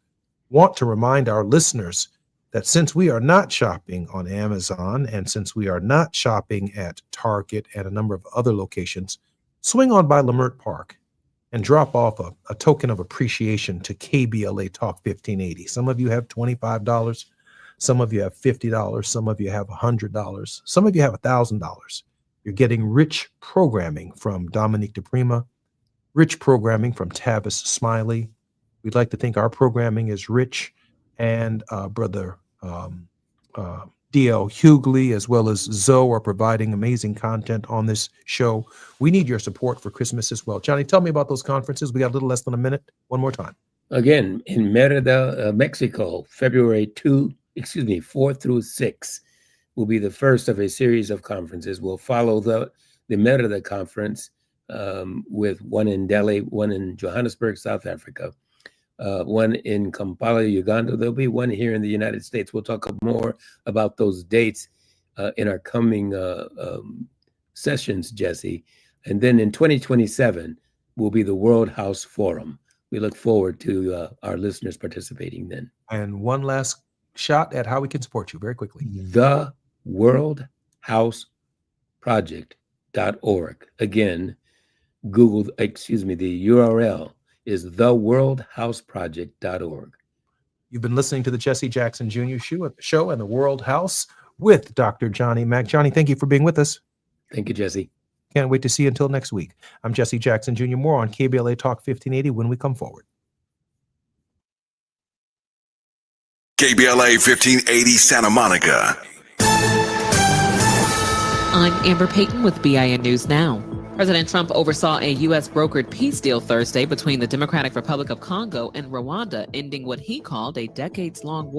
want to remind our listeners that since we are not shopping on Amazon and since we are not shopping at Target and a number of other locations, swing on by Leimert Park and drop off a token of appreciation to KBLA Talk 1580. Some of you have $25. Some of you have $50. Some of you have $100. Some of you have $1,000. You're getting rich programming from Dominique DePrima, rich programming from Tavis Smiley. We'd like to think our programming is rich, and Brother D.L. Hughley as well as Zoe are providing amazing content on this show. We need your support for Christmas as well. Johnny, tell me about those conferences. We got a little less than a minute. One more time. Again, in Merida, Mexico, February 4 through 6 will be the first of a series of conferences. We'll follow the Merida conference with one in Delhi, one in Johannesburg, South Africa, one in Kampala, Uganda. There'll be one here in the United States. We'll talk more about those dates in our coming sessions, Jesse. And then in 2027 will be the World House Forum. We look forward to our listeners participating then. And one last shot at how we can support you very quickly. The worldhouseproject.org. Again, the URL is theworldhouseproject.org. You've been listening to the Jesse Jackson Jr. Show and the World House with Dr. Johnny Mack. Johnny, thank you for being with us. Thank you, Jesse. Can't wait to see you until next week. I'm Jesse Jackson Jr. More on KBLA Talk 1580 when we come forward. KBLA 1580 Santa Monica. I'm Amber Payton with BIN News Now. President Trump oversaw a U.S. brokered peace deal Thursday between the Democratic Republic of Congo and Rwanda, ending what he called a decades-long war.